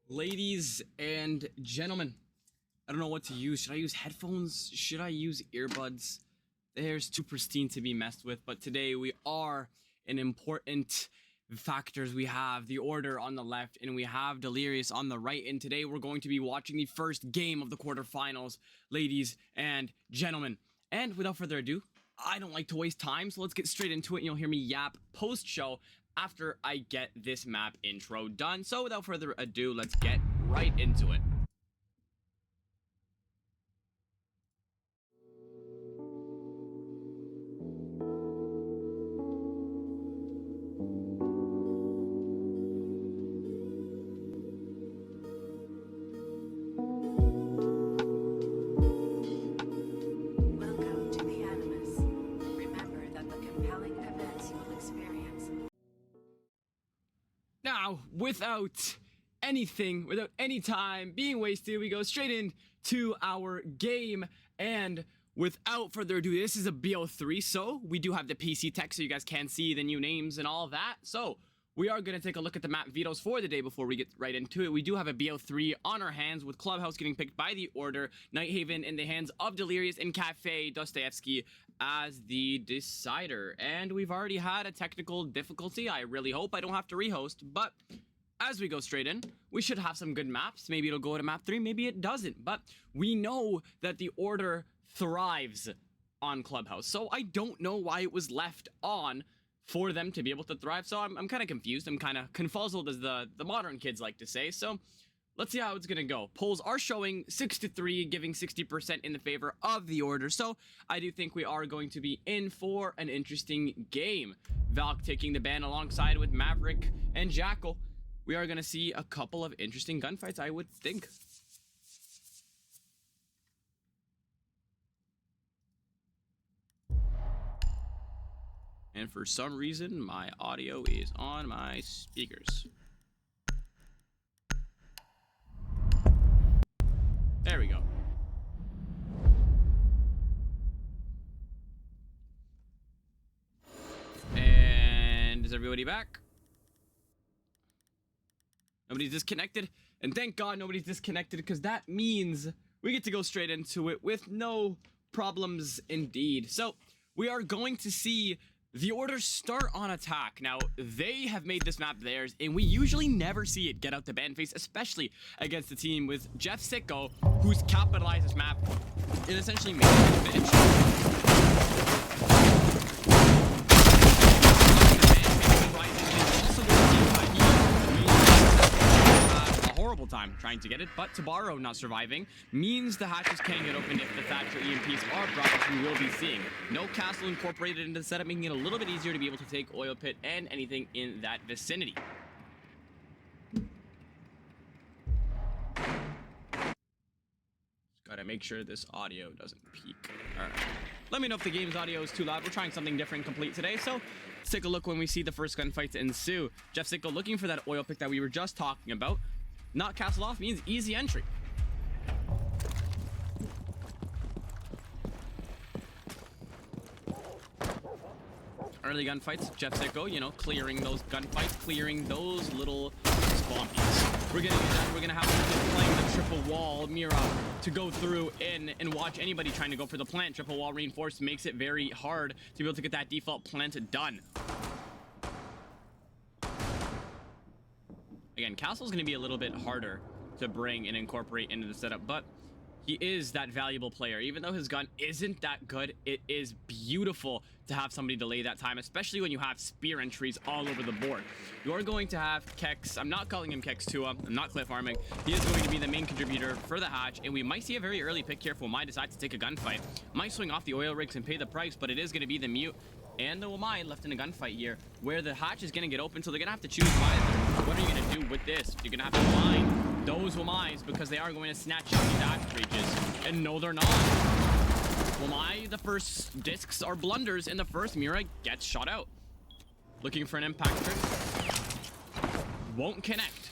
Ladies and gentlemen, I don't know what to use. Should I use headphones? Should I use earbuds? The hair's too pristine to be messed with, but today we are in important factors. We have the Order on the left and we have Delirious on the right, and today we're going to be watching the first game of the quarterfinals, ladies and gentlemen. And without further ado, I don't like to waste time, so let's get straight into it, and you'll hear me yap post-show after I get this map intro done. So without further ado, let's get right into it. Now, without any time being wasted, we go straight into our game. And without further ado, this is a BO3, so we do have the PC text so you guys can see the new names and all that. So we are going to take a look at the map vetoes for the day before we get right into it. We do have a BO3 on our hands, with Clubhouse getting picked by the Order, Nighthaven in the hands of Delirious, and Cafe Dostoevsky as the decider. And we've already had a technical difficulty. I really hope I don't have to rehost, but as we go straight in, we should have some good maps. Maybe it'll go to map 3, maybe it doesn't, but we know that the Order thrives on Clubhouse, so I don't know why it was left on for them to be able to thrive. So I'm kind of confused. I'm kind of confuzzled, as the modern kids like to say. So let's see how it's gonna go. Polls are showing 6-3, giving 60% in the favor of the Order. So I do think we are going to be in for an interesting game. Valk taking the ban alongside with Maverick and Jackal. We are gonna see a couple of interesting gunfights, I would think. And for some reason, my audio is on my speakers. There we go. And is everybody back? Nobody's disconnected? And thank God nobody's disconnected, because that means we get to go straight into it with no problems indeed. So we are going to see the Order start on attack. Now, they have made this map theirs, and we usually never see it get out the ban phase, especially against a team with Jeff Sicko, who's capitalized this map and essentially made it a bitch. Horrible time trying to get it, but Tabaro not surviving means the hatches can get open if the Thatcher EMPs are brought, which we will be seeing. No castle incorporated into the setup, making it a little bit easier to be able to take oil pit and anything in that vicinity. Just gotta make sure this audio doesn't peak. Alright. Let me know if the game's audio is too loud. We're trying something different complete today, so let's take a look when we see the first gunfights ensue. Jeff Sicko looking for that oil pick that we were just talking about. Not castle off means easy entry. Early gunfights, Jeff Sicko, you know, clearing those gunfights, clearing those little spawnies. We're getting that. We're gonna have to playing the triple wall Mira to go through in and watch anybody trying to go for the plant. Triple wall reinforced makes it very hard to be able to get that default plant done. Again, Castle's going to be a little bit harder to bring and incorporate into the setup, but he is that valuable player. Even though his gun isn't that good, it is beautiful to have somebody delay that time, especially when you have spear entries all over the board. You're going to have Kex. I'm not calling him Kex Tua. I'm not cliff farming. He is going to be the main contributor for the hatch, and we might see a very early pick here if Wamai decides to take a gunfight. Might swing off the oil rigs and pay the price, but it is going to be the mute and the Wamai left in a gunfight here, where the hatch is going to get open, so they're going to have to choose wisely. What are you going to do with this? You're going to have to find those Wamais, because they are going to snatch out these hatch breaches. And no, they're not. Wamai, the first discs are blunders, and the first Mira gets shot out. Looking for an impact trick. Won't connect,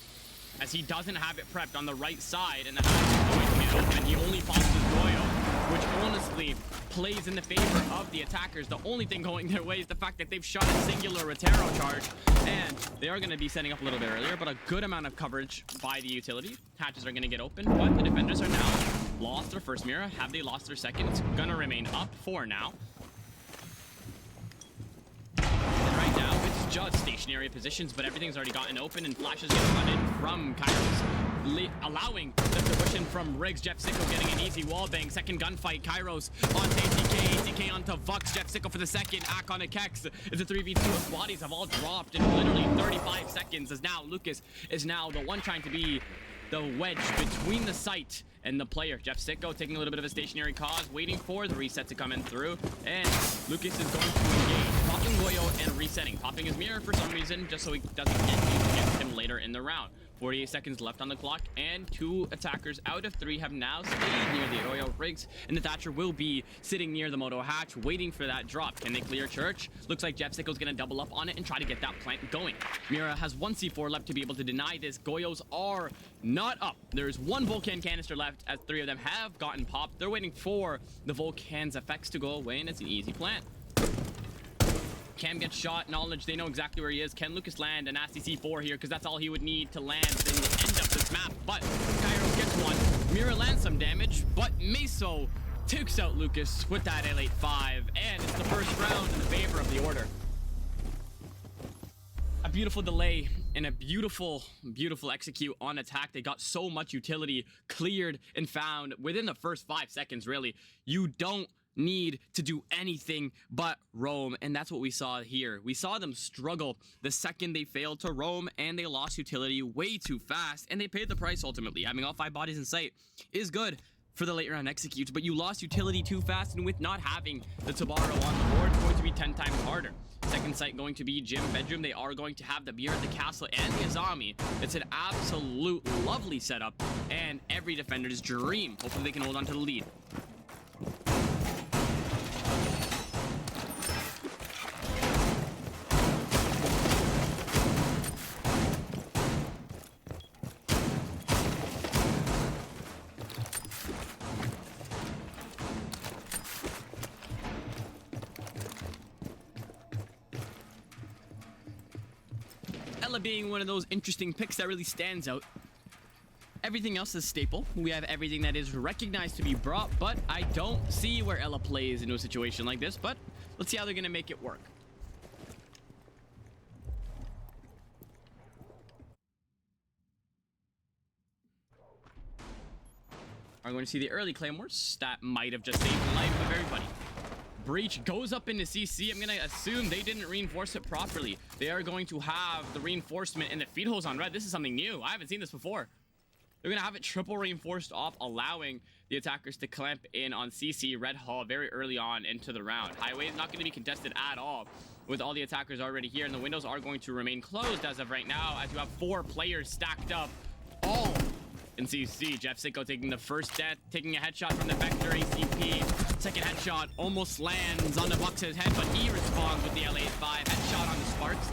as he doesn't have it prepped on the right side, and the hatch is going to get open. He only pops his oil. which honestly plays in the favor of the attackers. The only thing going their way is the fact that they've shot a singular Rotaro charge, and they are going to be setting up a little bit earlier, but a good amount of coverage by the utility. Hatches are going to get open, but the defenders are now lost their first mirror. Have they lost their second? It's going to remain up for now. And right now, it's just stationary positions, but everything's already gotten open, and flashes get run in from Kairos, allowing them to push in from Riggs. Jeff Sicko getting an easy wall bang. Second gunfight. Kairos onto ATK. ATK onto Vux. Jeff Sicko for the second. Ack on a Kex. It's a 3v2. His bodies have all dropped in literally 35 seconds, as now Lucas is now the one trying to be the wedge between the site and the player. Jeff Sicko taking a little bit of a stationary cause, waiting for the reset to come in through, and Lucas is going to engage, popping Goyo and resetting, popping his mirror for some reason, just so he doesn't get used against him later in the round. 48 seconds left on the clock, and 2 attackers out of 3 have now stayed near the Oyo Riggs, and the Thatcher will be sitting near the Moto Hatch, waiting for that drop. Can they clear Church? Looks like Jeff Sicko's gonna double up on it and try to get that plant going. Mira has 1 C4 left to be able to deny this. Goyos are not up. There's 1 Volcan canister left, as 3 of them have gotten popped. They're waiting for the Volcan's effects to go away, and it's an easy plant. Cam gets shot. Knowledge, they know exactly where he is. Can Lucas land a nasty C4 here? Because that's all he would need to land in the end of this map. But Kairos gets one. Mira lands some damage, but Meso takes out Lucas with that L85. And it's the first round in the favor of the order. A beautiful delay and a beautiful, beautiful execute on attack. They got so much utility cleared and found within the first 5 seconds, really. You don't need to do anything but roam, and that's what we saw here. We saw them struggle the second they failed to roam, and they lost utility way too fast, and they paid the price ultimately. Having all 5 bodies in sight is good for the late round executes, but you lost utility too fast, and with not having the Tabaro on the board, it's going to be 10 times harder. Second site going to be gym bedroom. They are going to have the beer at the castle and the Azami. It's an absolute lovely setup, and every defender's dream. Hopefully they can hold on to the lead. Ella being one of those interesting picks that really stands out. Everything else is staple. We have everything that is recognized to be brought, but I don't see where Ella plays into a situation like this, but let's see how they're going to make it work. Are going to see the early claymores that might have just saved the life of everybody. Breach goes up into CC. I'm gonna assume they didn't reinforce it properly. They are going to have the reinforcement and the feed holes on red. This is something new. I haven't seen this before. They're gonna have it triple reinforced off, allowing the attackers to clamp in on CC red hull very early on into the round. Highway is not going to be contested at all with all the attackers already here, and the windows are going to remain closed as of right now, as you have 4 players stacked up all in CC. Jeff Sicko taking the first death, taking a headshot from the Vector ACP. Second headshot almost lands on the Bucks' head, but he responds with the L85 headshot on the Sparks.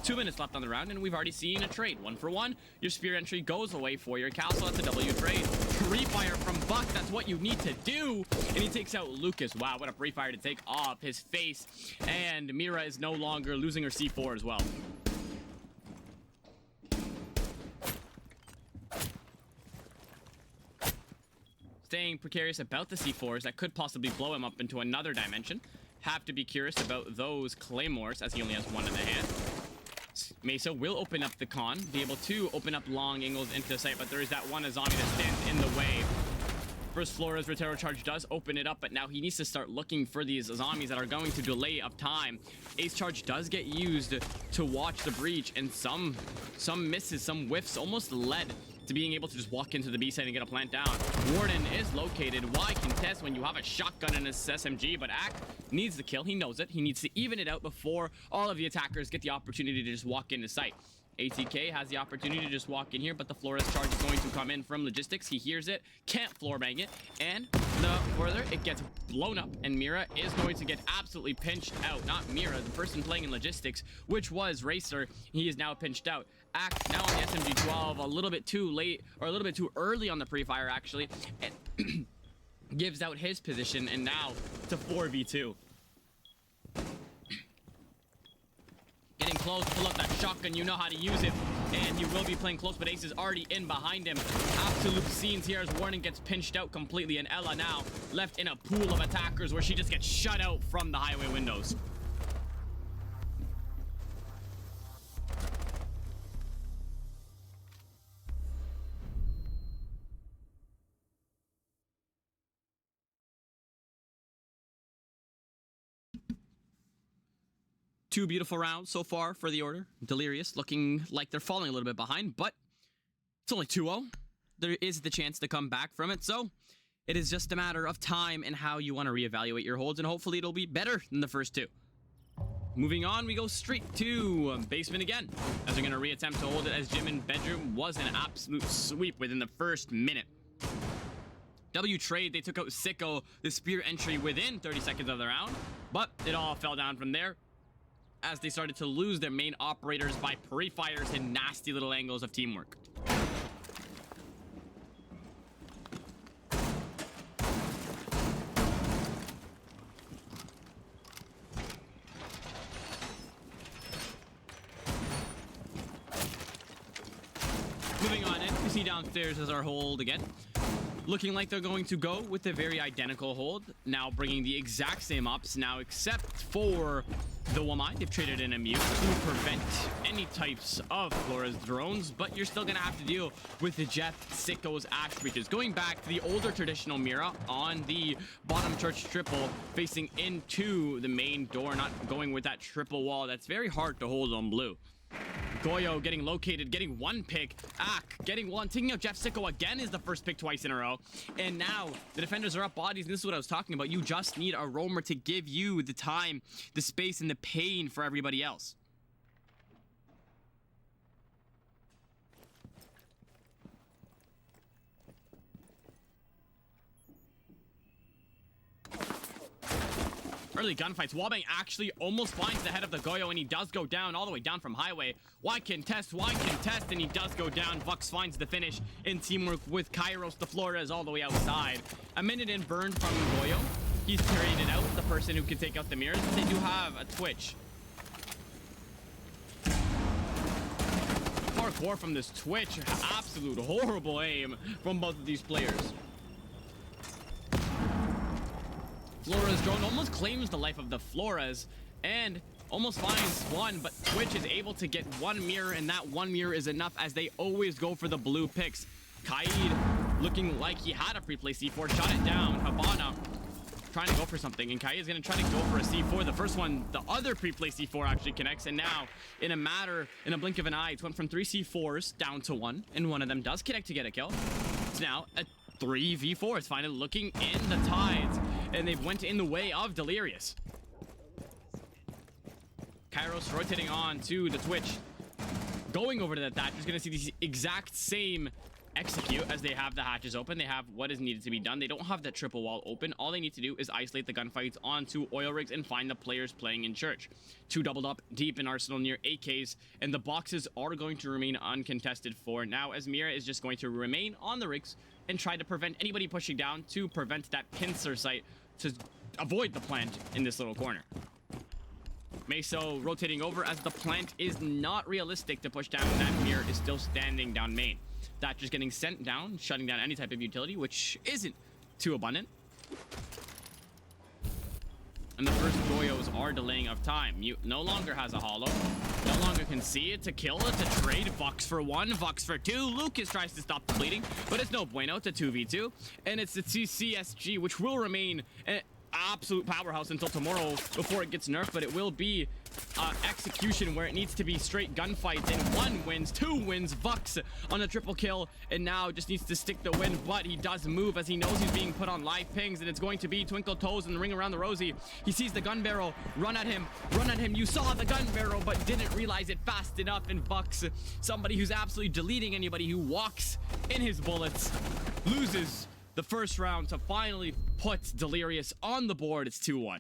2 minutes left on the round, and we've already seen a trade. 1 for 1. Your spear entry goes away for your castle. That's a W trade. Pre-fire from Buck. That's what you need to do. And he takes out Lucas. Wow, what a pre-fire to take off his face. And Mira is no longer losing her C4 as well. Staying precarious about the C4s that could possibly blow him up into another dimension. Have to be curious about those claymores, as he only has 1 in the hand. Mesa will open up the con, be able to open up long angles into the site, but there is that one Azami that stands in the way. First Flora's Rotaro charge does open it up, but now he needs to start looking for these Azamis that are going to delay of time. Ace charge does get used to watch the breach, and some misses, some whiffs almost led to being able to just walk into the B site and get a plant down. Warden is located. Why contest when you have a shotgun in his SMG? But Ack needs the kill. He knows it. He needs to even it out before all of the attackers get the opportunity to just walk into sight. ATK has the opportunity to just walk in here, but the Flores charge is going to come in from logistics. He hears it, can't floor bang it, and the further it gets blown up, and Mira is going to get absolutely pinched out. Not Mira, the person playing in logistics, which was Racer. He is now pinched out. Act now on the SMG-12, a little bit too late, or a little bit too early on the pre-fire, actually. And gives out his position, and now it's a 4v2. Getting close, pull up that shotgun, you know how to use it, and you will be playing close, but Ace is already in behind him. Absolute scenes here as Warning gets pinched out completely, and Ella now left in a pool of attackers where she just gets shut out from the highway windows. Two beautiful rounds so far for the Order. Delirious looking like they're falling a little bit behind, but it's only 2-0. There is the chance to come back from it, so it is just a matter of time and how you want to reevaluate your holds, and hopefully it'll be better than the first two. Moving on, we go straight to basement again, as they're going to reattempt to hold it, as gym and bedroom was an absolute sweep within the first minute. W trade, they took out Sicko, the spear entry within 30 seconds of the round, but it all fell down from there, as they started to lose their main operators by pre-fires and nasty little angles of teamwork. Moving on in, we see downstairs as our hold again. Looking like they're going to go with a very identical hold, now bringing the exact same ops now, except for the Wamai. They've traded in a mute to prevent any types of Flora's drones, but you're still going to have to deal with the Jeff, Sicko's Ash Breaches. Going back to the older traditional Mira on the bottom church triple, facing into the main door, not going with that triple wall. That's very hard to hold on blue. Goyo getting located, getting one pick. Ak getting one. Taking out Jeff Sicko again is the first pick twice in a row. And now the defenders are up bodies, and this is what I was talking about. You just need a roamer to give you the time, the space, and the pain for everybody else. Early gunfights. Wallbang actually almost finds the head of the Goyo, and he does go down all the way down from highway. Why contest, and he does go down. Vux finds the finish in teamwork with Kairos. The Flores all the way outside. A minute in burned from Goyo. He's carried it out, the person who can take out the mirrors. They do have a Twitch. Parkour from this Twitch. Absolute horrible aim from both of these players. Flora's drone almost claims the life of the Floras and almost finds one, but Twitch is able to get one mirror, and that one mirror is enough as they always go for the blue picks. Kaid looking like he had a pre-play C4, shot it down. Habana trying to go for something, and Kaid is going to try to go for a C4. The first one, the other pre-play C4 actually connects, and now in a blink of an eye, it went from 3 C4s down to 1, and one of them does connect to get a kill. It's now a 3v4. It's finally looking in the tides, and they've went in the way of Delirious. Kairos rotating on to the Twitch, going over to the thatch. Is going to see the exact same execute as they have the hatches open. They have what is needed to be done. They don't have that triple wall open. All they need to do is isolate the gunfights onto oil rigs and find the players playing in church. Two doubled up deep in Arsenal near AKs, and the boxes are going to remain uncontested for now, as Mira is just going to remain on the rigs and try to prevent anybody pushing down to prevent that pincer site to avoid the plant in this little corner. Meso rotating over as the plant is not realistic to push down. That mirror is still standing down main. Thatcher's getting sent down, shutting down any type of utility, which isn't too abundant. And the first Goyos are delaying of time. Mute no longer has a hollow. No longer can see it to kill it, to trade. Vux for 1, Vux for 2. Lucas tries to stop the bleeding, but it's no bueno. It's a 2v2. And it's the TCSG, which will remain an absolute powerhouse until tomorrow before it gets nerfed, but it will be execution where it needs to be straight gunfights, and 1 wins, 2 wins. Vux on a triple kill, and now just needs to stick the win, but he does move as he knows he's being put on live pings, and it's going to be Twinkle Toes and the ring around the rosy. He sees the gun barrel, run at him. You saw the gun barrel but didn't realize it fast enough, and Vux, somebody who's absolutely deleting anybody who walks in his bullets, loses the first round to finally put Delirious on the board. It's 2-1.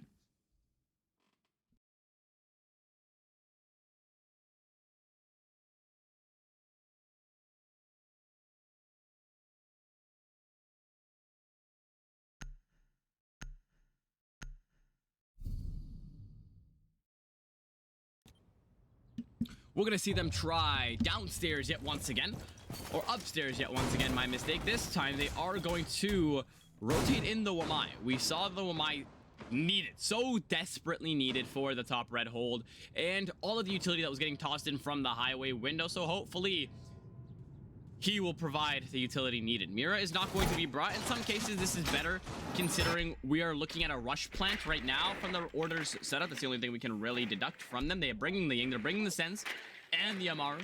we're gonna see them try downstairs yet once again, or upstairs yet once again, my mistake. This time they are going to rotate in the Wamai. We saw the Wamai needed, so desperately needed for the top red hold, and all of the utility that was getting tossed in from the highway window, so hopefully he will provide the utility needed. Mira is not going to be brought. In some cases, this is better, considering we are looking at a rush plant right now from the orders setup. That's the only thing we can really deduct from them. They are bringing the Ying, they're bringing the Sens, and the Amaru.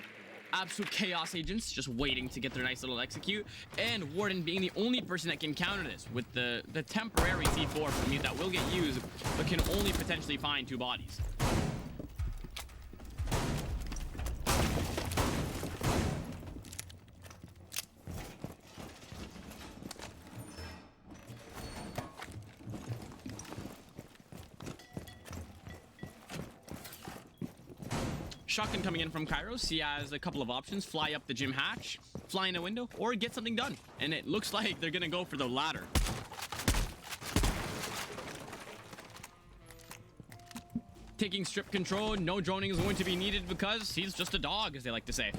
Absolute chaos agents just waiting to get their nice little execute, and Warden being the only person that can counter this with the temporary C4 from mute that will get used, but can only potentially find 2 bodies. Shotgun coming in from Kairos. He has a couple of options: fly up the gym hatch, fly in a window, or get something done. And it looks like they're gonna go for the latter. Taking strip control, no droning is going to be needed because he's just a dog, as they like to say.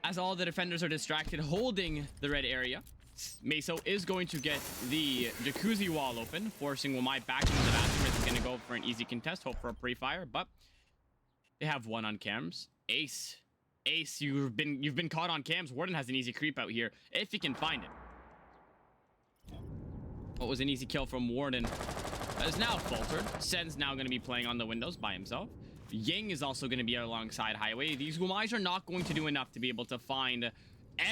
As all the defenders are distracted, holding the red area, Meso is going to get the jacuzzi wall open, forcing Wamai back into the bathroom. It's gonna go for an easy contest, hope for a pre-fire, but they have one on cams. Ace, you've been caught on cams. Warden has an easy creep out here if he can find it. What was an easy kill from Warden is now faltered. Sen's now going to be playing on the windows by himself. Ying is also going to be alongside highway. These Wamais are not going to do enough to be able to find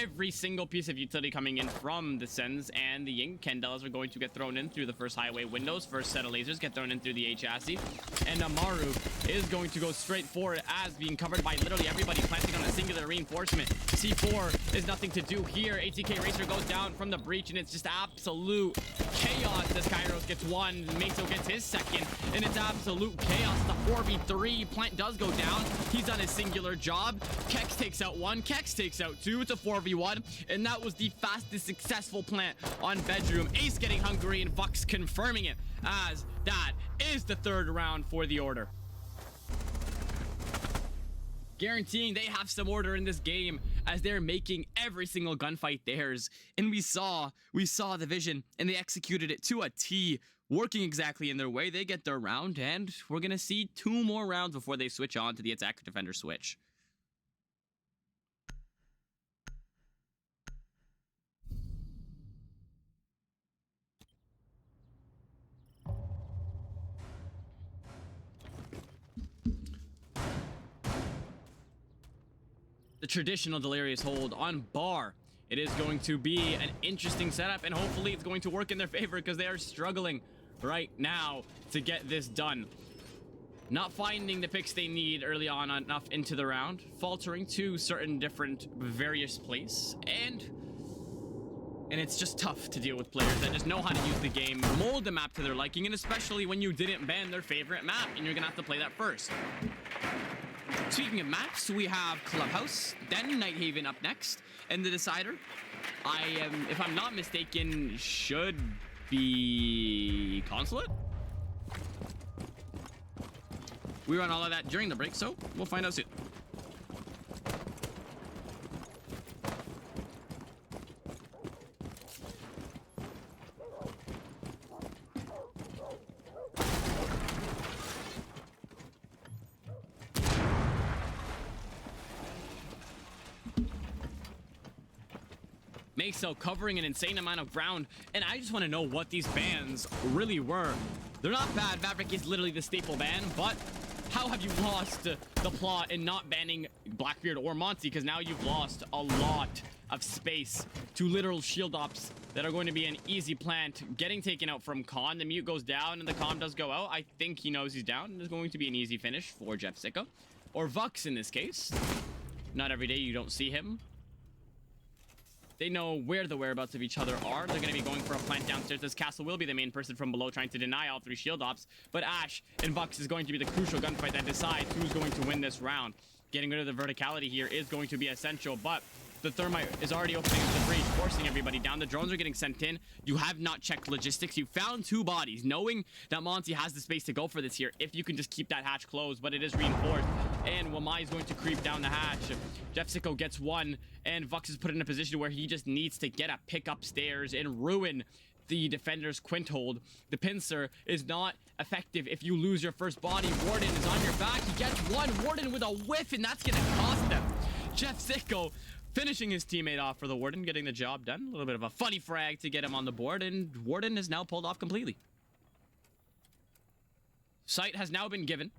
every single piece of utility coming in from the Sens and the Ying. Kendelas are going to get thrown in through the first highway windows. First set of lasers get thrown in through the A chassis. And Amaru is going to go straight for it as being covered by literally everybody, planting on a singular reinforcement. C4 is nothing to do here. ATK Racer goes down from the breach, and it's just absolute chaos as Kairos gets one. Meso gets his second, and it's absolute chaos. The 4v3 plant does go down. He's done his singular job. Kex takes out one. Kex takes out two. It's a 4v1, and that was the fastest successful plant on bedroom. Ace getting hungry, and Vux confirming it as that is the third round for the order, guaranteeing they have some order in this game as they're making every single gunfight theirs. And we saw the vision, and they executed it to a T, working exactly in their way. They get their round, and we're gonna see 2 more rounds before they switch on to the attacker defender switch. The traditional Delirious hold on bar. It is going to be an interesting setup, and hopefully it's going to work in their favor because they are struggling right now to get this done. Not finding the picks they need early on enough into the round, faltering to certain different various plays, and it's just tough to deal with players that just know how to use the game, mold the map to their liking, and especially when you didn't ban their favorite map, and you're gonna have to play that first. Speaking of maps, we have Clubhouse, then Nighthaven up next, and the decider, if I'm not mistaken, should be Consulate? We run all of that during the break, so we'll find out soon. Meso covering an insane amount of ground, and I just want to know what these bans really were. They're not bad. Maverick is literally the staple ban, but how have you lost the plot in not banning Blackbeard or Monty? Because now you've lost a lot of space to literal shield ops that are going to be an easy plant. Getting taken out from Con, the mute goes down and the Con does go out. I think he knows he's down, and there's going to be an easy finish for Jeff Sicko, or Vux in this case. Not every day you don't see him. They know where the whereabouts of each other are. They're going to be going for a plant downstairs. This Castle will be the main person from below, trying to deny all 3 shield ops. But Ash and Vux is going to be the crucial gunfight that decides who's going to win this round. Getting rid of the verticality here is going to be essential, but the Thermite is already opening up the breach, forcing everybody down. The drones are getting sent in. You have not checked logistics. You found 2 bodies, knowing that Monty has the space to go for this here if you can just keep that hatch closed, but it is reinforced. and Wamai is going to creep down the hatch. Jeff Sicko gets one, and Vux is put in a position where he just needs to get a pick upstairs and ruin the defender's quint hold. The pincer is not effective if you lose your first body. Warden is on your back. He gets one. Warden with a whiff, and that's going to cost them. Jeff Sicko finishing his teammate off for the Warden, getting the job done. A little bit of a funny frag to get him on the board, and Warden is now pulled off completely. Sight has now been given.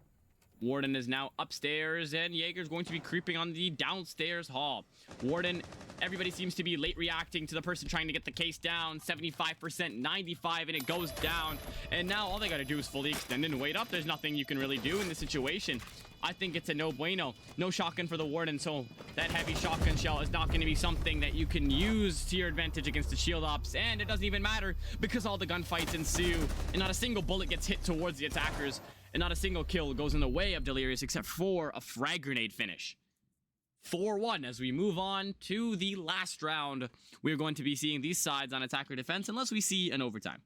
Warden is now upstairs, and Jaeger's going to be creeping on the downstairs hall. Warden, everybody seems to be late reacting to the person trying to get the case down. 75%, 95, and it goes down. And now all they got to do is fully extend and wait up. There's nothing you can really do in this situation. I think it's a no bueno. No shotgun for the Warden, so that heavy shotgun shell is not going to be something that you can use to your advantage against the shield ops, and it doesn't even matter because all the gunfights ensue, and not a single bullet gets hit towards the attackers, and not a single kill goes in the way of Delirious except for a frag grenade finish. 4-1 as we move on to the last round. We're going to be seeing these sides on attack or defense unless we see an overtime.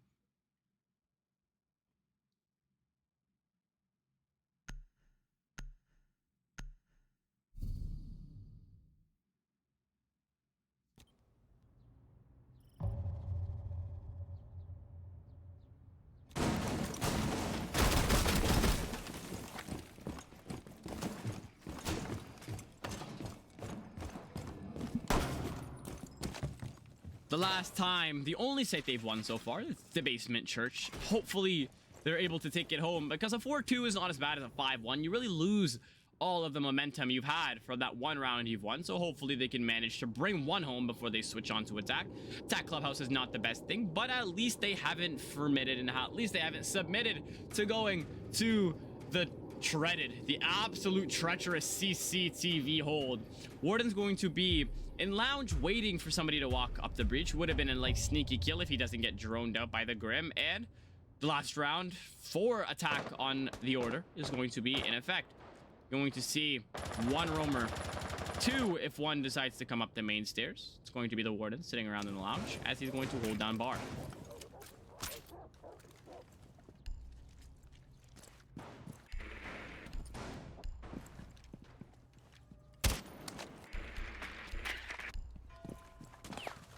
The last time, the only site they've won so far is the Basement Church. Hopefully, they're able to take it home because a 4-2 is not as bad as a 5-1. You really lose all of the momentum you've had from that one round you've won, so hopefully they can manage to bring one home before they switch on to attack. Attack Clubhouse is not the best thing, but at least they haven't fermented and at least they haven't submitted to going to the the absolute treacherous CCTV hold. Warden's going to be in lounge waiting for somebody to walk up the breach. Would have been a like sneaky kill if he doesn't get droned out by the Grim. And the last round for attack on the order is going to be in effect. Going to see one roamer, two if one decides to come up the main stairs. It's going to be the Warden sitting around in the lounge as he's going to hold down bar.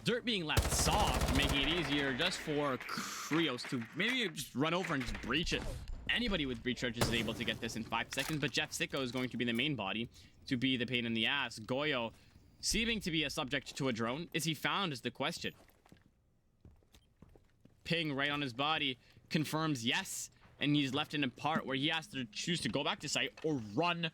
Dirt being left soft, making it easier just for Krios to maybe just run over and just breach it. Anybody with breach charges is able to get this in 5 seconds, but Jeff Sicko is going to be the main body to be the pain in the ass. Goyo seeming to be a subject to a drone. Is he found is the question. Ping right on his body confirms yes, and he's left in a part where he has to choose to go back to site or run.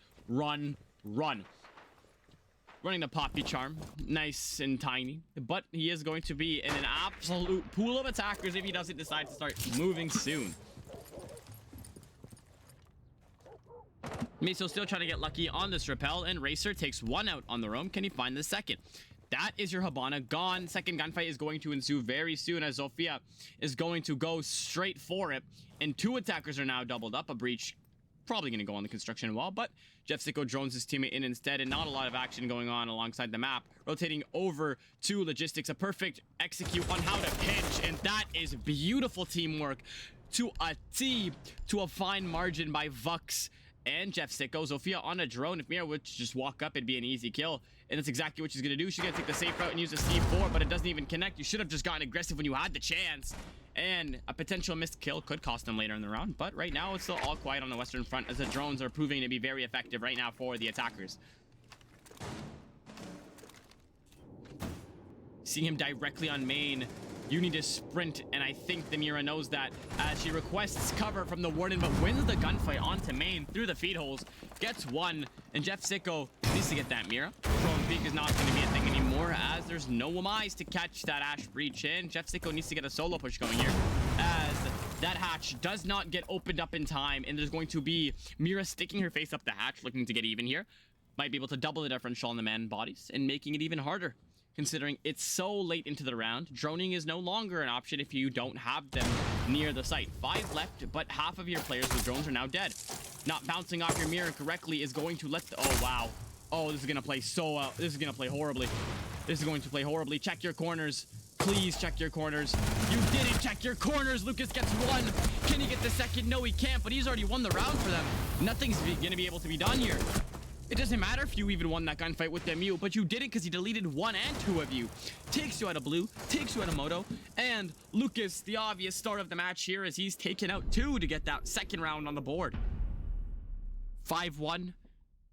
Running the Poppy Charm, nice and tiny, but he is going to be in an absolute pool of attackers if he doesn't decide to start moving soon. Miso still trying to get lucky on this rappel, and Racer takes one out on the roam. Can he find the second? That is your Habana gone. Second gunfight is going to ensue very soon as Zofia is going to go straight for it, and two attackers are now doubled up. A breach probably going to go on the construction wall, but Jeff Sicko drones his teammate in instead, and not a lot of action going on alongside the map. Rotating over to logistics, a perfect execute on how to pinch, and that is beautiful teamwork to a T, to a fine margin by Vux and Jeff Sicko. Zofia on a drone. If Mira would just walk up, it'd be an easy kill, and that's exactly what she's going to do. She's going to take the safe route and use a C4, but it doesn't even connect. You should have just gotten aggressive when you had the chance. And a potential missed kill could cost them later in the round. But right now, it's still all quiet on the Western Front as the drones are proving to be very effective right now for the attackers. Seeing him directly on main, you need to sprint. And I think the Mira knows that as she requests cover from the Warden, but wins the gunfight onto main through the feed holes. Gets one. And Jeff Sicko needs to get that Mira. Prone peek is not going to be a thing anymore as there's no eyes to catch that Ash breach in. Jeff Sicko needs to get a solo push going here as that hatch does not get opened up in time, and there's going to be Mira sticking her face up the hatch looking to get even here. Might be able to double the differential on the man bodies and making it even harder considering it's so late into the round. Droning is no longer an option if you don't have them near the site. 5 left, but half of your players with drones are now dead. Not bouncing off your mirror correctly is going to let the... Oh, wow. Oh, this is going to play so... this is going to play horribly. This is going to play horribly. Check your corners. Please check your corners. You didn't check your corners. Lucas gets one. Can he get the second? No, he can't, but he's already won the round for them. Nothing's going to be able to be done here. It doesn't matter if you even won that gunfight with the mute, but you didn't because he deleted 1 and 2 of you. Takes you out of blue, takes you out of moto, and Lucas, the obvious start of the match here, as he's taken out 2 to get that second round on the board. 5-1,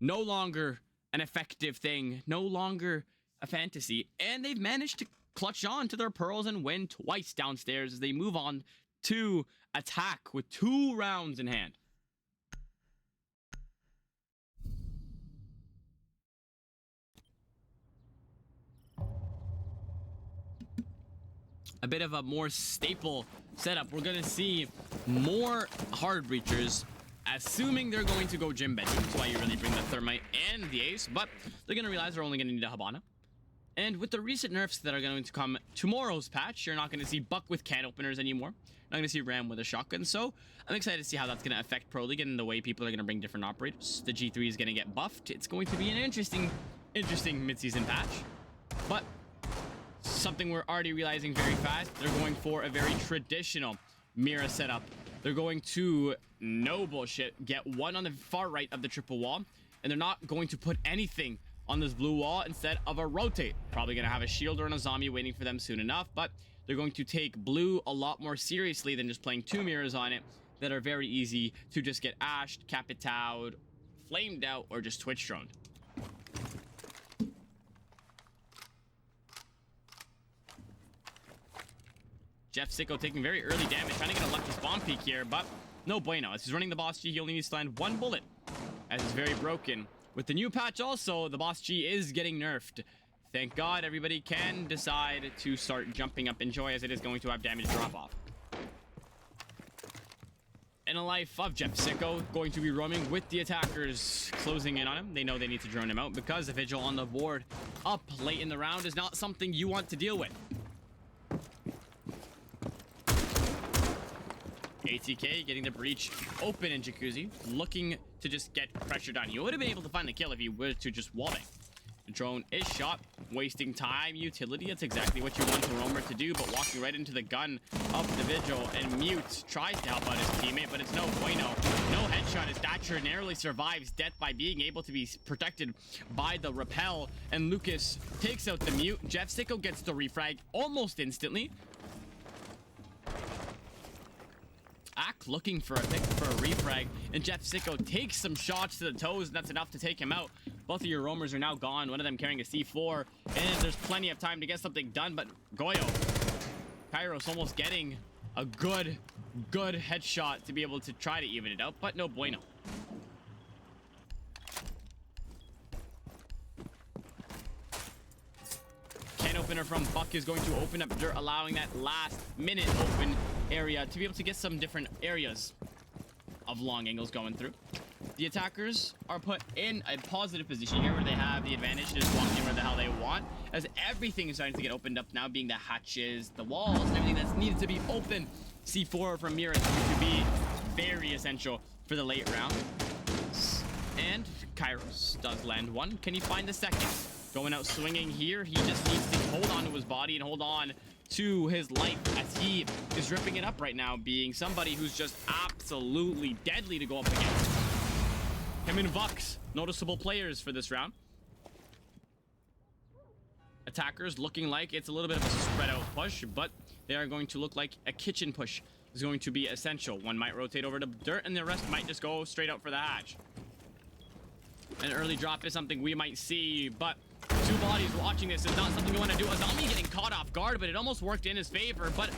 no longer an effective thing, no longer a fantasy, and they've managed to clutch on to their pearls and win twice downstairs as they move on to attack with 2 rounds in hand. A bit of a more staple setup. We're gonna see more hard breachers, assuming they're going to go gym bedroom. That's why you really bring the thermite and the ace, but they're gonna realize they're only gonna need a Habana. And with the recent nerfs that are going to come tomorrow's patch, you're not going to see Buck with can openers anymore. You're not going to see Ram with a shotgun. So I'm excited to see how that's going to affect Pro League and the way people are going to bring different operators. The G3 is going to get buffed. It's going to be an interesting mid-season patch. But something we're already realizing very fast, they're going for a very traditional Mira setup. They're going to, no bullshit, get 1 on the far right of the triple wall. And they're not going to put anything on this blue wall instead of a rotate. Probably gonna have a shield or a zombie waiting for them soon enough, but they're going to take blue a lot more seriously than just playing 2 mirrors on it that are very easy to just get ashed, capitowed, flamed out, or just twitch droned. Jeff Sicko taking very early damage, trying to get a lucky spawn peek here, but no bueno. As he's running the boss G, he only needs to land 1 bullet, as it's very broken. With the new patch also, the boss G is getting nerfed. Thank God everybody can decide to start jumping up in joy, as it is going to have damage drop off. In a life of Jeff Sicko, going to be roaming with the attackers closing in on him. They know they need to drone him out because the vigil on the board up late in the round is not something you want to deal with. ATK getting the breach open in Jacuzzi, looking to just get pressured on. You would have been able to find the kill if you were to just wall bang. The drone is shot, wasting time, utility. That's exactly what you want the roamer to do, but walking right into the gun of the vigil, and Mute tries to help out his teammate, but it's no bueno. No headshot as Thatcher narrowly survives death by being able to be protected by the repel, and Lucas takes out the Mute. Jeff Sicko gets the refrag almost instantly. Ack looking for a pick for a refrag, and Jeff Sicko takes some shots to the toes, and that's enough to take him out. Both of your roamers are now gone, one of them carrying a C4, and there's plenty of time to get something done, but Goyo, Kairos almost getting a good headshot to be able to try to even it out, but no bueno. Can opener from Buck is going to open up dirt, allowing that last minute open area to be able to get some different areas of long angles going through. The attackers are put in a positive position here where they have the advantage to just walk in where the hell they want, as everything is starting to get opened up now, being the hatches, the walls, and everything that's needed to be open. C4 from Mira is going to be very essential for the late round. And Kairos does land 1. Can he find the second? Going out swinging here. He just needs to hold on to his body and hold on to his life as he is ripping it up right now, being somebody who's just absolutely deadly to go up against. Him and Vux, noticeable players for this round. Attackers looking like it's a little bit of a spread out push, but they are going to look like a kitchen push is going to be essential. One might rotate over to dirt and the rest might just go straight out for the hatch. An early drop is something we might see, but 2 bodies watching this is not something you want to do. A zombie getting caught off guard, but it almost worked in his favor. But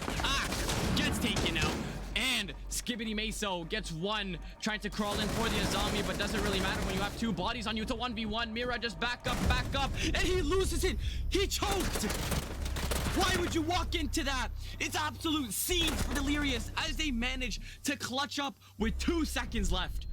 gets taken out, and Skibbity Meso gets 1 trying to crawl in for the zombie, but doesn't really matter when you have 2 bodies on you. To 1v1, Mira just back up, and he loses it. He choked. Why would you walk into that? It's absolute scenes for Delirious as they manage to clutch up with 2 seconds left.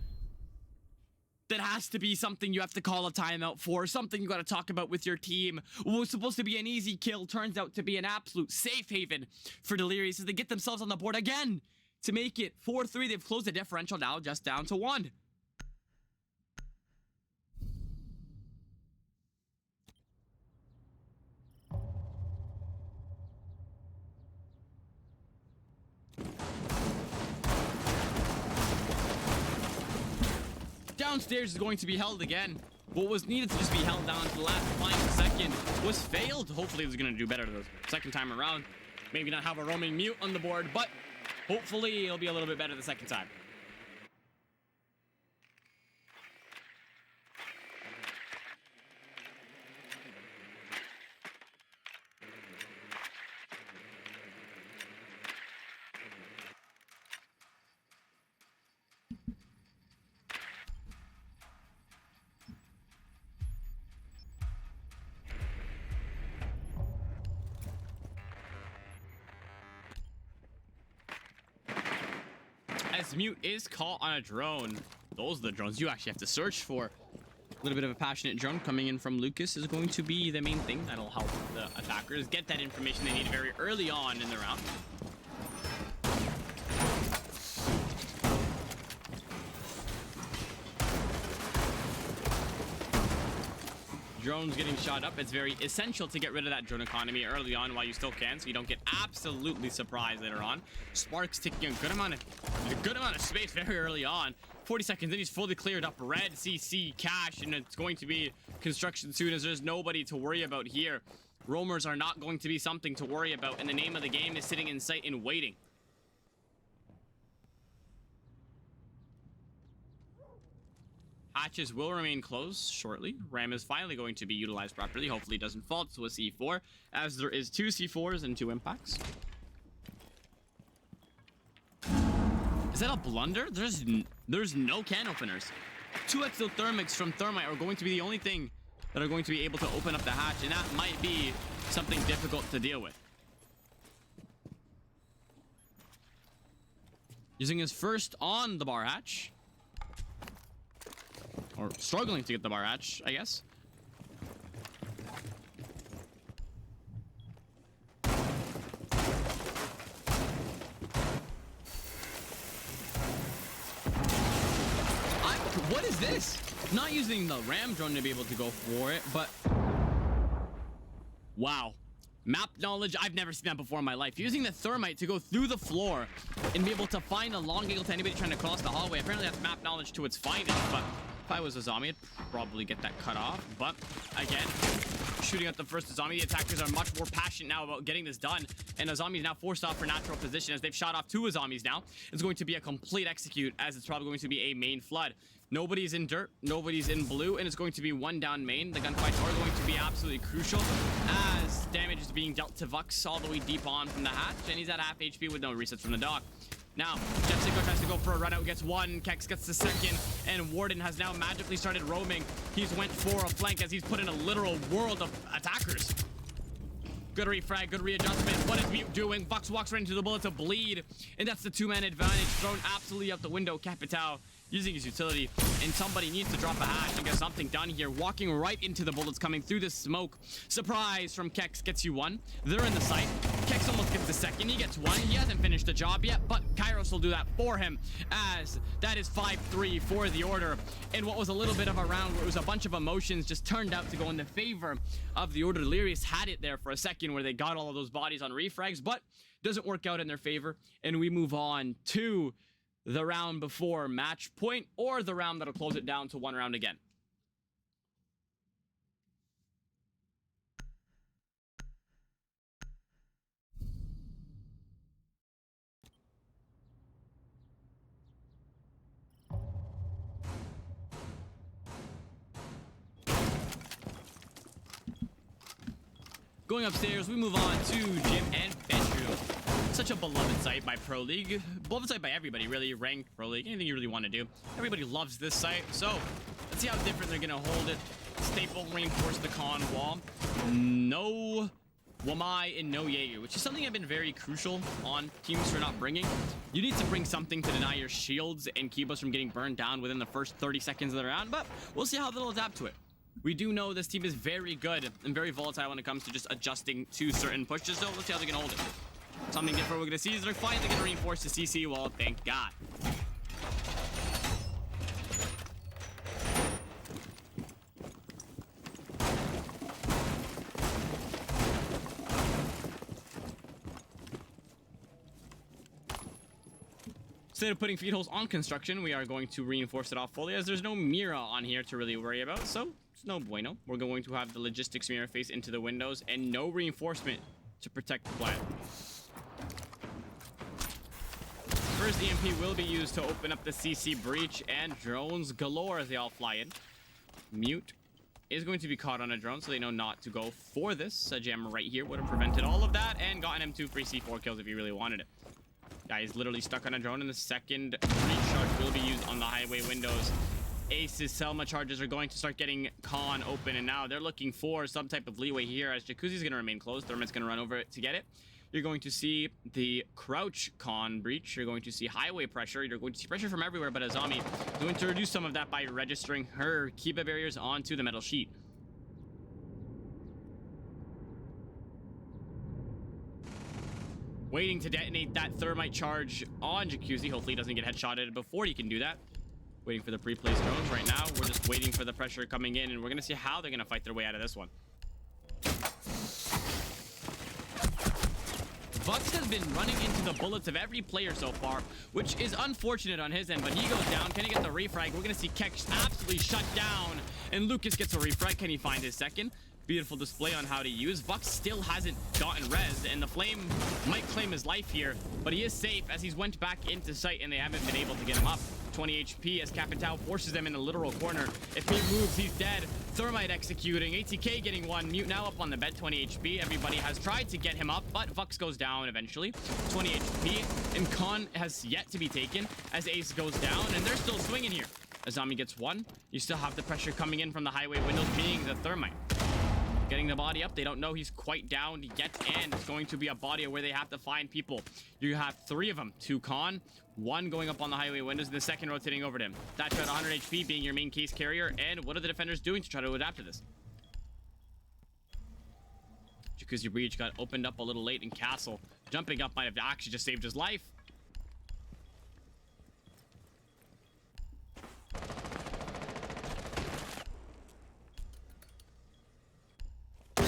That has to be something you have to call a timeout for, something you got to talk about with your team. What was supposed to be an easy kill turns out to be an absolute safe haven for Delirious as they get themselves on the board again to make it 4-3. They've closed the differential now just down to 1. Downstairs is going to be held again. what was needed to just be held down to the last final second was failed. Hopefully it's going to do better the second time around. Maybe not have a roaming mute on the board, but hopefully it'll be a little bit better the second time. As mute is caught on a drone. Those are the drones you actually have to search for. A little bit of a passionate drone coming in from Lucas is going to be the main thing that'll help the attackers get that information they need very early on in the round. Drones getting shot up. It's very essential to get rid of that drone economy early on while you still can, so you don't get absolutely surprised later on. Sparks taking a good amount of space very early on. 40 seconds in, he's fully cleared up red, CC, cash, and it's going to be construction soon as there's nobody to worry about here. Roamers are not going to be something to worry about, and the name of the game is sitting in sight and waiting. Hatches will remain closed shortly. Ram is finally going to be utilized properly. Hopefully it doesn't fall to a C4, as there is 2 C4s and 2 impacts. Is that a blunder? There's no can openers. 2 exothermics from Thermite are going to be the only thing that are going to be able to open up the hatch, and that might be something difficult to deal with. Using his first on the bar hatch. Or struggling to get the bar hatch, I guess. What is this? Not using the ram drone to be able to go for it, but... Wow. Map knowledge, I've never seen that before in my life. Using the thermite to go through the floor and be able to find a long angle to anybody trying to cross the hallway. Apparently that's map knowledge to its finest, but if I was a zombie, I'd probably get that cut off. But again, shooting at the first zombie, the attackers are much more passionate now about getting this done. And the zombie is now forced off for natural position as they've shot off 2 zombies now. It's going to be a complete execute, as it's probably going to be a main flood. Nobody's in dirt, nobody's in blue, and it's going to be 1 down main. The gunfights are going to be absolutely crucial as damage is being dealt to Vux all the way deep on from the hatch, and he's at half HP with no resets from the dock. Now, Jessica tries to go for a run out, gets 1, Kex gets the 2nd, and Warden has now magically started roaming. He's went for a flank as he's put in a literal world of attackers. Good refrag, good readjustment. What is Mute doing? Vux walks right into the bullet to bleed, and that's the 2-man advantage thrown absolutely out the window. Capitao using his utility, and somebody needs to drop a hatch and get something done here. Walking right into the bullets coming through the smoke. Surprise from Kex gets you 1. They're in the site. Kex almost gets the 2nd. He gets 1. He hasn't finished the job yet, but Kairos will do that for him, as that is 5-3 for the Order. And what was a little bit of a round where it was a bunch of emotions just turned out to go in the favor of the Order. Delirious had it there for a second where they got all of those bodies on refrags, but doesn't work out in their favor. And we move on to the round before match point, or the round that'll close it down to 1 round again. Going upstairs, we move on to gym and bedroom. Such a beloved site by Pro League. Beloved site by everybody, really. Ranked Pro League, anything you really want to do. Everybody loves this site, so let's see how different they're going to hold it. Staple, reinforce the con wall. No Wamai and no Jaeger, which is something I've been very crucial on teams for not bringing. You need to bring something to deny your shields and keep us from getting burned down within the first 30 seconds of the round, but we'll see how they'll adapt to it. We do know this team is very good and very volatile when it comes to just adjusting to certain pushes, so let's see how they can hold it. Something different we're going to see is they're finally going to reinforce the CC wall, thank God. Instead of putting feed holes on construction, we are going to reinforce it off fully, as there's no Mira on here to really worry about, so no bueno. We're going to have the logistics mirror face into the windows and no reinforcement to protect the plant. First EMP will be used to open up the CC breach, and drones galore as they all fly in. Mute is going to be caught on a drone, so they know not to go for this. A jammer right here would have prevented all of that and gotten M2 free C4 kills if he really wanted it. Guy is literally stuck on a drone, and the second breach charge will be used on the highway windows. Ace's Selma charges are going to start getting Con open, and now they're looking for some type of leeway here as Jacuzzi's going to remain closed. Thermit's going to run over it to get it. You're going to see the crouch Con breach. You're going to see highway pressure. You're going to see pressure from everywhere, but Azami is going to reduce some of that by registering her Kiba barriers onto the metal sheet. Waiting to detonate that thermite charge on Jacuzzi. Hopefully he doesn't get headshotted before he can do that. Waiting for the pre-placed drones right now. We're just waiting for the pressure coming in, and we're going to see how they're going to fight their way out of this one. Vux has been running into the bullets of every player so far, which is unfortunate on his end, but he goes down. Can he get the refrag? We're going to see Kex absolutely shut down, and Lucas gets a refrag. Can he find his second? Beautiful display on how to use. Vux still hasn't gotten rezzed, and the Flame might claim his life here, but he is safe as he's went back into sight, and they haven't been able to get him up. 20 HP as Capitao forces them in a literal corner. If he moves, he's dead. Thermite executing. ATK getting one. Mute now up on the bed, 20 HP. Everybody has tried to get him up, but Vux goes down eventually. 20 HP. And Con has yet to be taken as Ace goes down, and they're still swinging here. Azami gets one. You still have the pressure coming in from the highway windows, being the Thermite. Getting the body up. They don't know he's quite down yet, and it's going to be a body where they have to find people. You have three of them. Two Con, one going up on the highway windows, and the second rotating over to him. Thatcher at 100 HP being your main case carrier, and what are the defenders doing to try to adapt to this? Jacuzzi Breach got opened up a little late, and Castle jumping up might have actually just saved his life.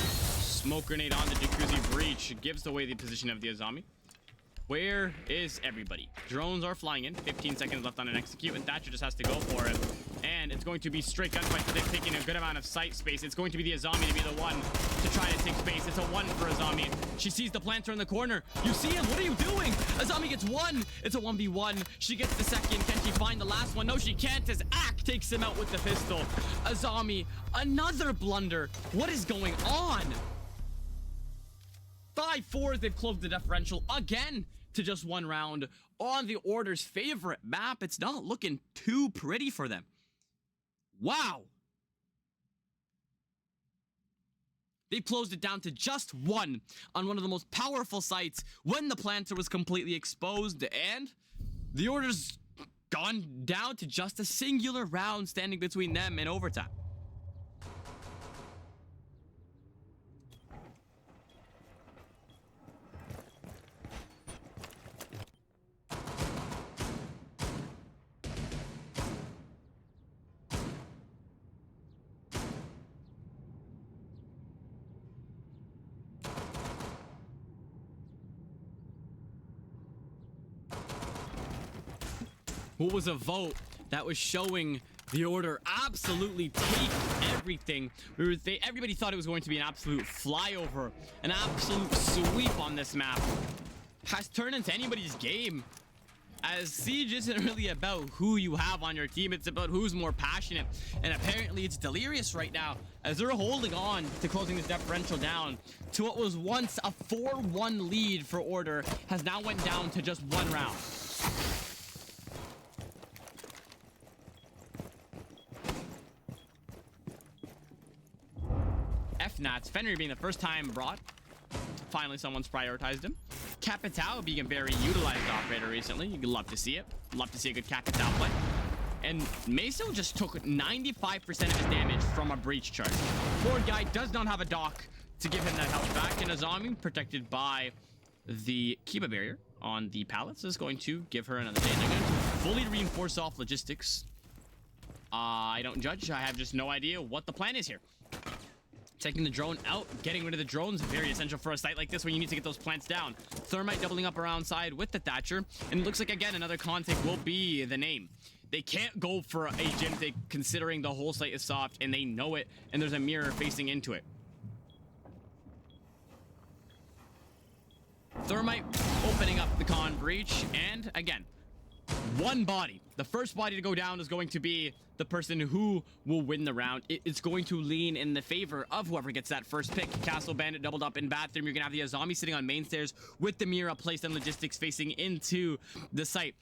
Smoke grenade on the Jacuzzi Breach gives away the position of the Azami. Where is everybody? Drones are flying in. 15 seconds left on an execute, and Thatcher just has to go for it. And it's going to be straight gunfight, but they've taken a good amount of sight space. It's going to be the Azami to be the one to try to take space. It's a one for Azami. She sees the planter in the corner. You see him. What are you doing? Azami gets one. It's a 1v1. She gets the second. Can she find the last one? No, she can't, as Ack takes him out with the pistol. Azami, another blunder. What is going on? 5-4, they've closed the differential again to just one round on the Order's favorite map. It's not looking too pretty for them. Wow. They closed it down to just one on one of the most powerful sites when the planter was completely exposed, and the Order's gone down to just a singular round standing between them and overtime. What was a vote that was showing the Order absolutely take everything. Everybody thought it was going to be an absolute flyover, an absolute sweep on this map. Has turned into anybody's game, as Siege isn't really about who you have on your team, it's about who's more passionate. And apparently it's Delirious right now, as they're holding on to closing this differential down to what was once a 4-1 lead for Order, has now went down to just one round. Nats. Fenrir being the first time brought. Finally, someone's prioritized him. Capitao being a very utilized operator recently. You'd love to see it. Love to see a good Capitao play. And Meso just took 95% of his damage from a breach charge. Poor guy does not have a dock to give him that health back. And Azami, protected by the Kiba barrier on the pallets, is going to give her another day. They're going to fully reinforce off logistics. I don't judge. I have just no idea what the plan is here. Taking the drone out, getting rid of the drones, very essential for a site like this when you need to get those plants down. Thermite doubling up around side with the Thatcher, and it looks like, again, another contact will be the name. They can't go for a Jimte considering the whole site is soft and they know it, and there's a mirror facing into it. Thermite opening up the con breach, and again, one body. The first body to go down is going to be the person who will win the round. It's going to lean in the favor of whoever gets that first pick. Castle Bandit doubled up in bathroom. You're gonna have the Azami sitting on main stairs with the Mira placed on logistics facing into the site.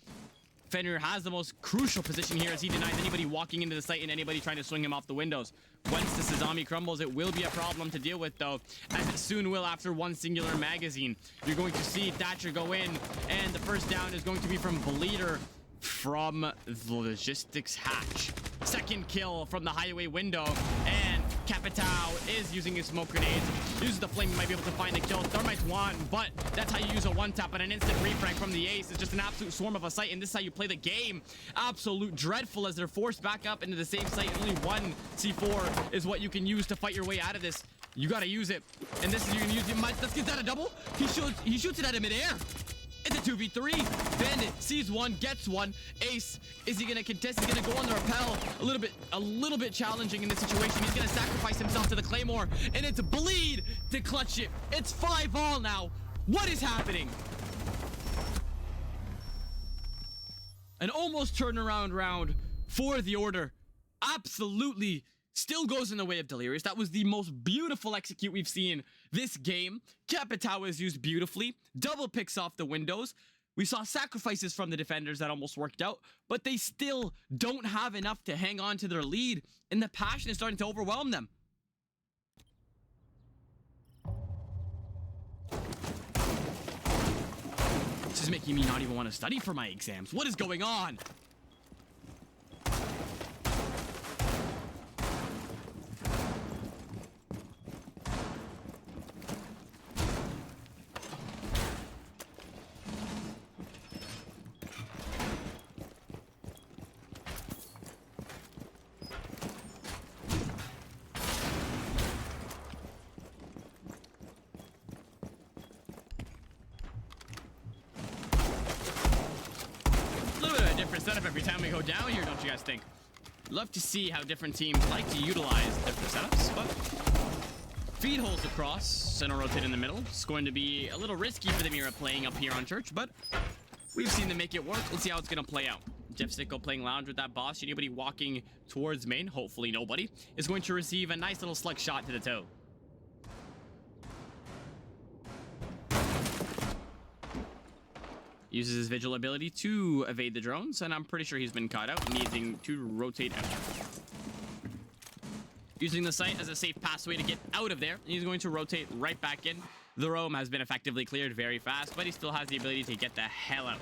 Fenrir has the most crucial position here as he denies anybody walking into the site and anybody trying to swing him off the windows. Once the Azami crumbles, it will be a problem to deal with, though, as it soon will after one singular magazine. You're going to see Thatcher go in, and the first down is going to be from Bleeder from the logistics hatch. Second kill from the highway window, and Capitao is using his smoke grenades. Uses the flame, you might be able to find a kill. Thermite's one, but that's how you use a one-tap, and an instant refrag from the ace is just an absolute swarm of a site, and this is how you play the game. Absolute dreadful as they're forced back up into the same site. Only one C4 is what you can use to fight your way out of this. You gotta use it, and this is you can use it. Let's get that a double. He shoots it at him midair. It's a 2v3. Bandit sees one, gets one. Ace, is he gonna contest? He's gonna go on the rappel. A little bit challenging in this situation. He's gonna sacrifice himself to the Claymore, and it's Bleed to clutch it. It's 5-all now. What is happening? An almost turnaround round for the Order. Absolutely still goes in the way of Delirious. That was the most beautiful execute we've seen this game. Capitao is used beautifully. Double picks off the windows. We saw sacrifices from the defenders that almost worked out, but they still don't have enough to hang on to their lead, and the passion is starting to overwhelm them. This is making me not even want to study for my exams. What is going on? Setup every time we go down here, don't you guys think? Love to see how different teams like to utilize different setups, but feed holes across, center rotate in the middle. It's going to be a little risky for the Mira playing up here on Church, but we've seen them make it work. Let's see how it's going to play out. Jeff Sicko playing lounge with that boss. Anybody walking towards main, hopefully nobody, is going to receive a nice little slug shot to the toe. Uses his vigil ability to evade the drones, and I'm pretty sure he's been caught out, needing to rotate out. Using the site as a safe pathway to get out of there, he's going to rotate right back in. The roam has been effectively cleared very fast, but he still has the ability to get the hell out.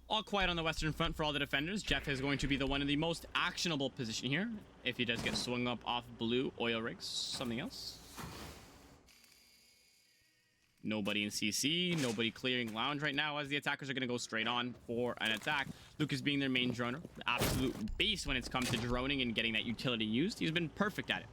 All quiet on the western front for all the defenders. Jeff is going to be the one in the most actionable position here. If he does get swung up off blue, oil rigs, something else. Nobody in CC, nobody clearing lounge right now as the attackers are going to go straight on for an attack. Lucas being their main droner. Absolute beast when it's come to droning and getting that utility used. He's been perfect at it.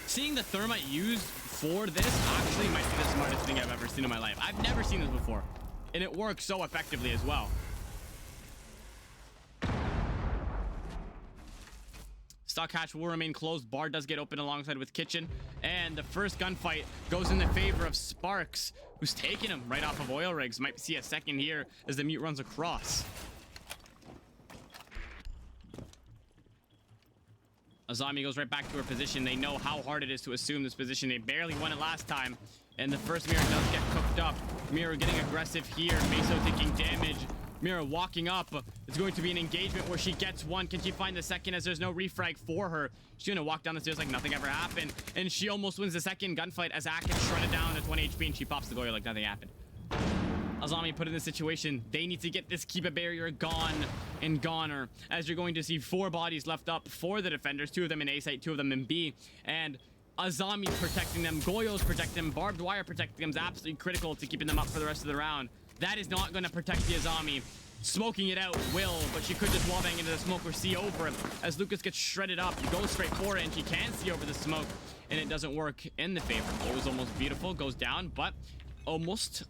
Seeing the thermite used for this actually might be the smartest thing I've ever seen in my life. I've never seen this before, and it works so effectively as well. Stock hatch will remain closed. Bar does get open alongside with kitchen, and the first gunfight goes in the favor of Sparks, who's taking him right off of oil rigs. Might see a second here as the mute runs across. Azami goes right back to her position. They know how hard it is to assume this position. They barely won it last time, and the first Mira does get cooked up. Mira getting aggressive here. Meso taking damage. Mira walking up. It's going to be an engagement where she gets one. Can she find the second as there's no refrag for her? She's going to walk down the stairs like nothing ever happened, and she almost wins the second gunfight as Ak is shredded down to 20 HP, and she pops the Goyo like nothing happened. Azami put in this situation. They need to get this Kiba barrier gone and goner, as you're going to see 4 bodies left up for the defenders, 2 of them in A site, 2 of them in B, and Azami protecting them, Goyo's protecting them, barbed wire protecting them is absolutely critical to keeping them up for the rest of the round. That is not going to protect the Azami. Smoking it out will, but she could just wallbang into the smoke or see over him as Lucas gets shredded up. He goes straight for it, and she can see over the smoke, and it doesn't work in the favor. It was almost beautiful, goes down, but almost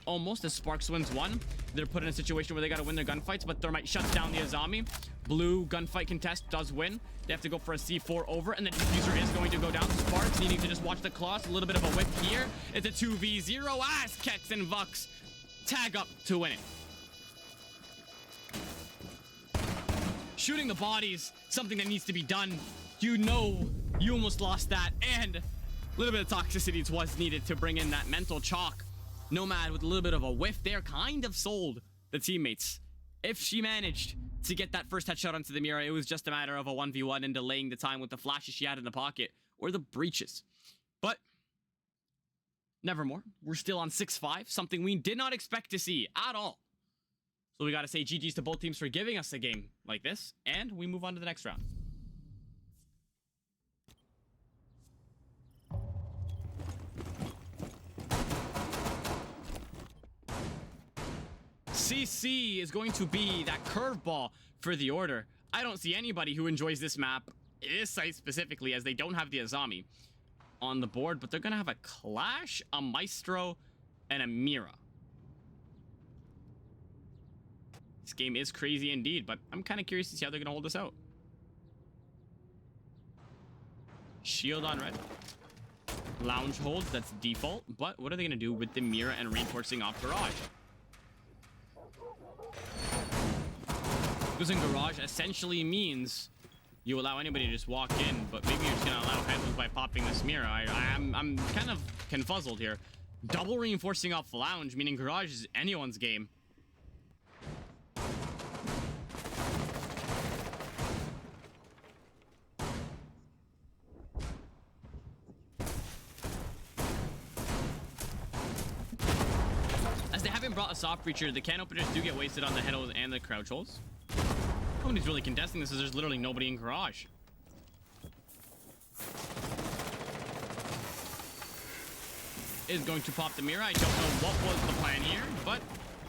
as Sparks wins 1. They're put in a situation where they got to win their gunfights, but Thermite shuts down the Azami. Blue gunfight contest does win. They have to go for a C4 over, and the diffuser is going to go down. Sparks needing to just watch the claws. A little bit of a whip here. It's a 2v0 as Kex and Vux tag up to win it. Shooting the bodies, something that needs to be done. You know you almost lost that, and a little bit of toxicity was needed to bring in that mental chalk. Nomad with a little bit of a whiff there kind of sold the teammates. If she managed to get that first headshot onto the mirror, it was just a matter of a 1v1 and delaying the time with the flashes she had in the pocket or the breaches. But nevermore, we're still on 6-5, something we did not expect to see at all. So we got to say GG's to both teams for giving us a game like this, and we move on to the next round. CC is going to be that curveball for the order. I don't see anybody who enjoys this map, this site specifically, as they don't have the Azami on the board, but they're going to have a Clash, a Maestro, and a Mira. This game is crazy indeed, but I'm kind of curious to see how they're going to hold this out. Shield on red. Lounge hold, that's default, but what are they going to do with the Mira and reinforcing off Garage? Using Garage essentially means you allow anybody to just walk in, but maybe you're just gonna allow headless by popping this mirror. I'm kind of confuzzled here. Double reinforcing off Lounge, meaning Garage is anyone's game. As they haven't brought a soft breacher, the can openers do get wasted on the head holes and the crouch holes. Nobody's really contesting this, as there's literally nobody in Garage. Is going to pop the mirror. I don't know what was the plan here, but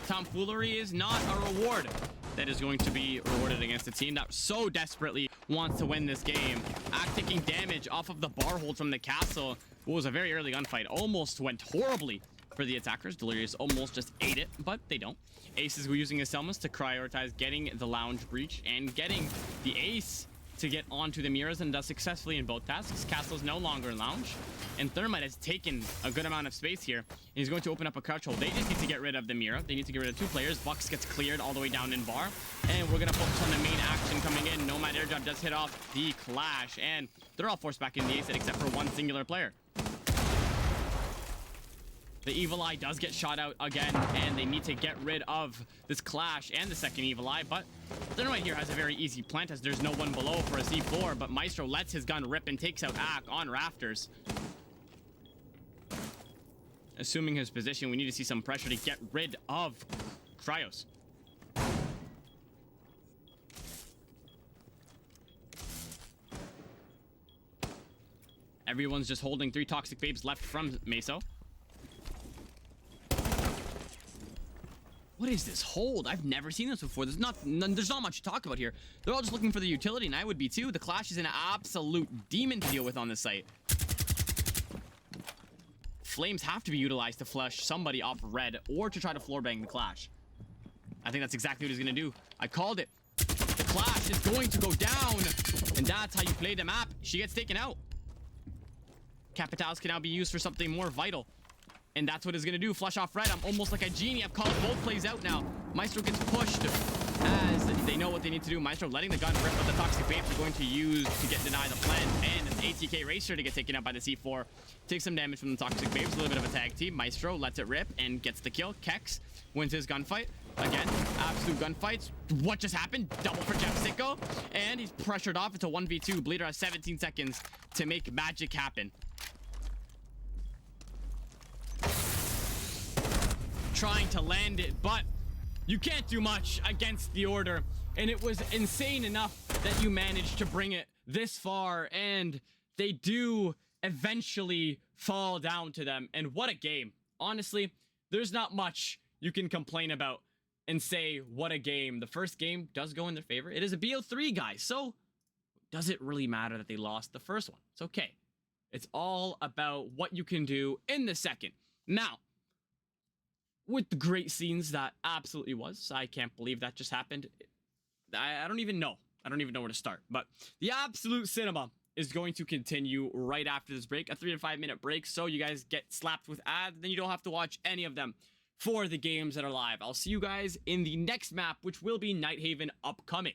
tomfoolery is not a reward that is going to be rewarded against a team that so desperately wants to win this game. Act taking damage off of the bar hold from the castle. It was a very early gunfight. Almost went horribly for the attackers. Delirious almost just ate it, but they don't. Ace is using his Selmas to prioritize getting the Lounge breach and getting the Ace to get onto the mirrors, and does successfully in both tasks. Castle's no longer in Lounge, and Thermite has taken a good amount of space here. He's going to open up a crouch hold. They just need to get rid of the mirror. They need to get rid of 2 players. Bucks gets cleared all the way down in bar, and we're going to focus on the main action coming in. Nomad airdrop does hit off the Clash, and they're all forced back in the Ace except for one singular player. The Evil Eye does get shot out again, and they need to get rid of this Clash and the second Evil Eye, but Thermite here has a very easy plant as there's no one below for a C4, but Maestro lets his gun rip and takes out Ak on Rafters. Assuming his position, we need to see some pressure to get rid of Cryos. Everyone's just holding 3 Toxic Babes left from Meso. What is this hold? I've never seen this before. There's not much to talk about here. They're all just looking for the utility, and I would be too. The Clash is an absolute demon to deal with on this site. Flames have to be utilized to flush somebody off red or to try to floor bang the Clash. I think that's exactly what he's going to do. I called it. The Clash is going to go down, and that's how you play the map. She gets taken out. Capitals can now be used for something more vital. And that's what it's going to do. Flush off red. I'm almost like a genie. I've called both plays out now. Maestro gets pushed as they know what they need to do. Maestro letting the gun rip, but the Toxic Babes are going to use to get denied the plant. And it's ATK Racer to get taken out by the C4. Takes some damage from the Toxic Babes. A little bit of a tag team. Maestro lets it rip and gets the kill. Kex wins his gunfight. Again, absolute gunfights. What just happened? Double for Jeff Sicko. And he's pressured off. It's a 1v2. Bleeder has 17 seconds to make magic happen. trying to land it, but you can't do much against the order, and it was insane enough that you managed to bring it this far, and they do eventually fall down to them. And what a game. Honestly, there's not much you can complain about and say what a game. The first game does go in their favor. It is a BO3, guys, so does it really matter that they lost the first one? It's okay. It's all about what you can do in the second. Now, with the great scenes that absolutely was, I can't believe that just happened. I don't even know. I don't even know where to start. But the absolute cinema is going to continue right after this break, a 3 to 5 minute break, so you guys get slapped with ads, then you don't have to watch any of them for the games that are live. I'll see you guys in the next map, which will be Nighthaven upcoming.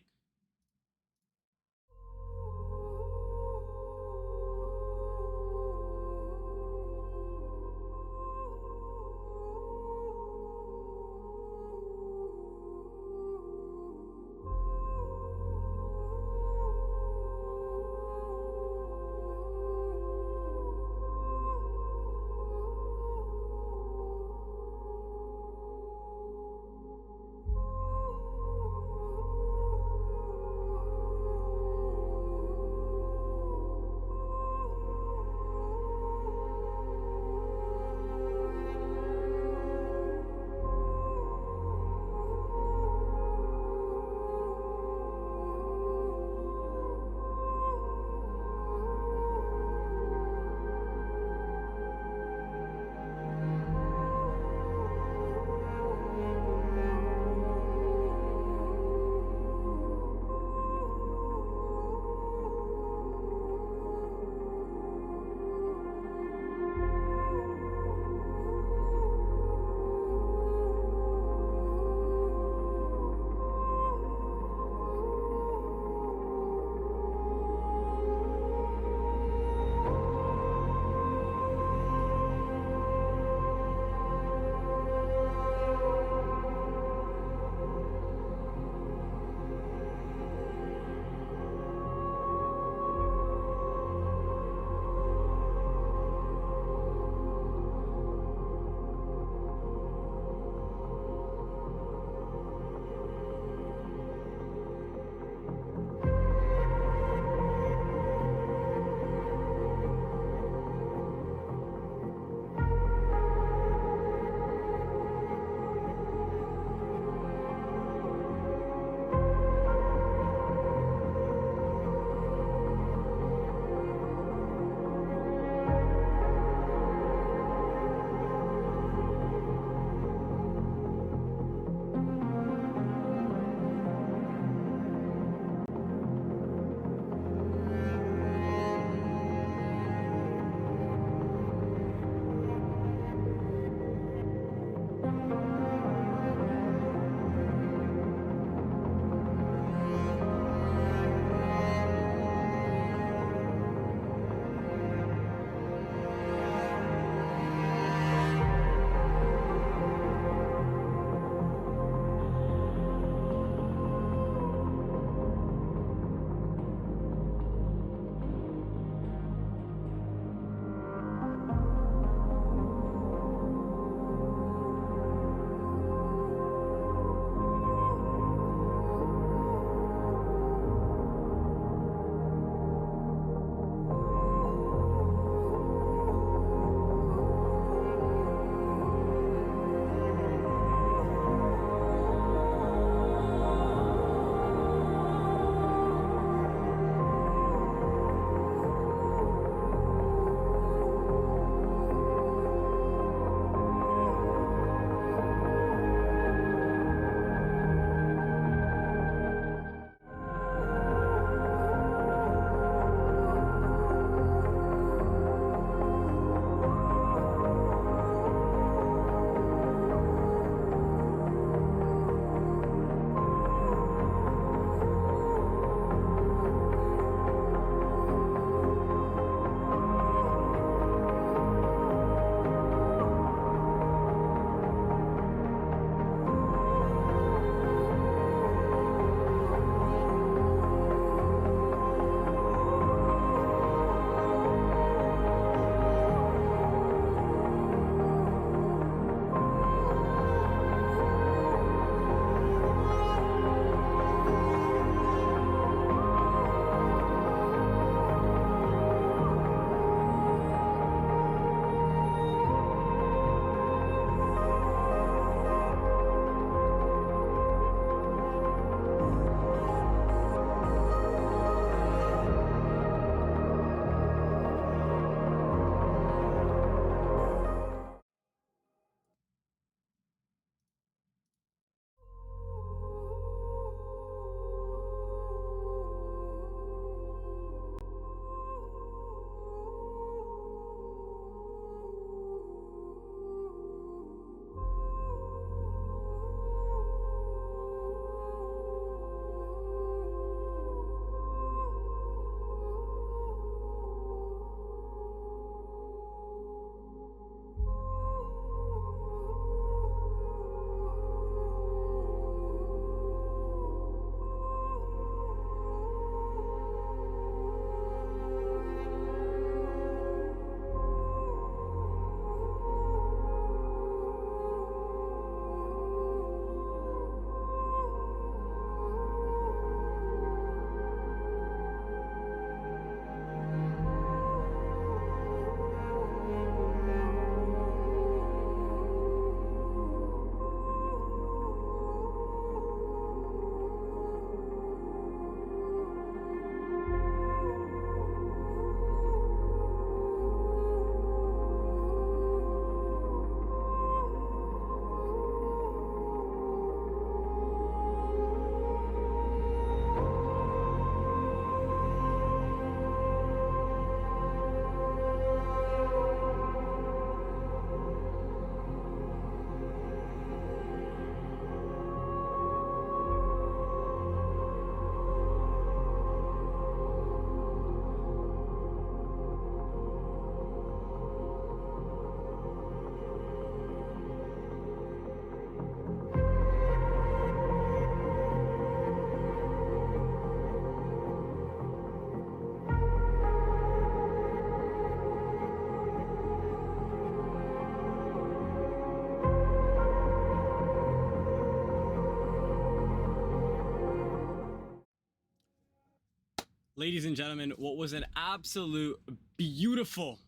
Ladies and gentlemen, what was an absolute beautiful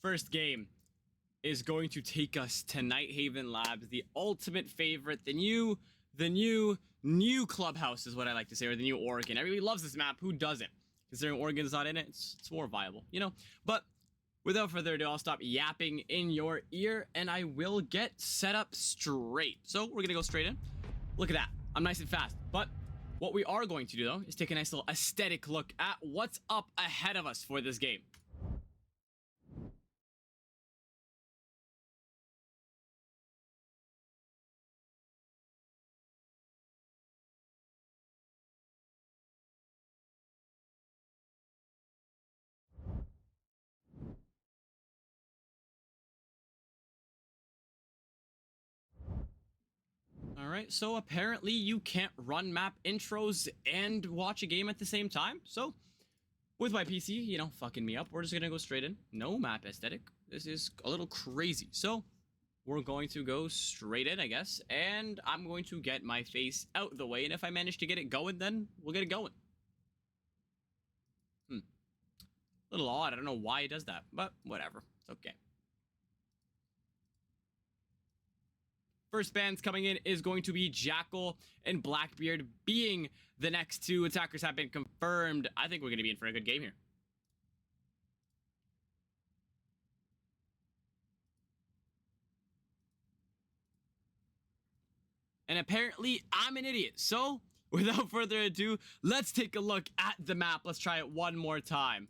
first game is going to take us to Nighthaven Labs, the ultimate favorite, the new clubhouse is what I like to say, or the new Oregon. Everybody loves this map. Who doesn't? Considering Oregon's not in it, it's more viable, you know? But without further ado, I'll stop yapping in your ear and I will get set up straight. So we're gonna go straight in. Look at that. I'm nice and fast. But what we are going to do, though, is take a nice little aesthetic look at what's up ahead of us for this game. Alright, so apparently you can't run map intros and watch a game at the same time. So, with my PC, you know, fucking me up, we're just gonna go straight in. No map aesthetic. This is a little crazy. So, we're going to go straight in, I guess. And I'm going to get my face out the way. And if I manage to get it going, then we'll get it going. A little odd. I don't know why it does that, but whatever. It's okay. First bands coming in is going to be Jackal and Blackbeard, being the next two attackers have been confirmed. I think we're going to be in for a good game here. And apparently, I'm an idiot. So, without further ado, let's take a look at the map. Let's try it one more time.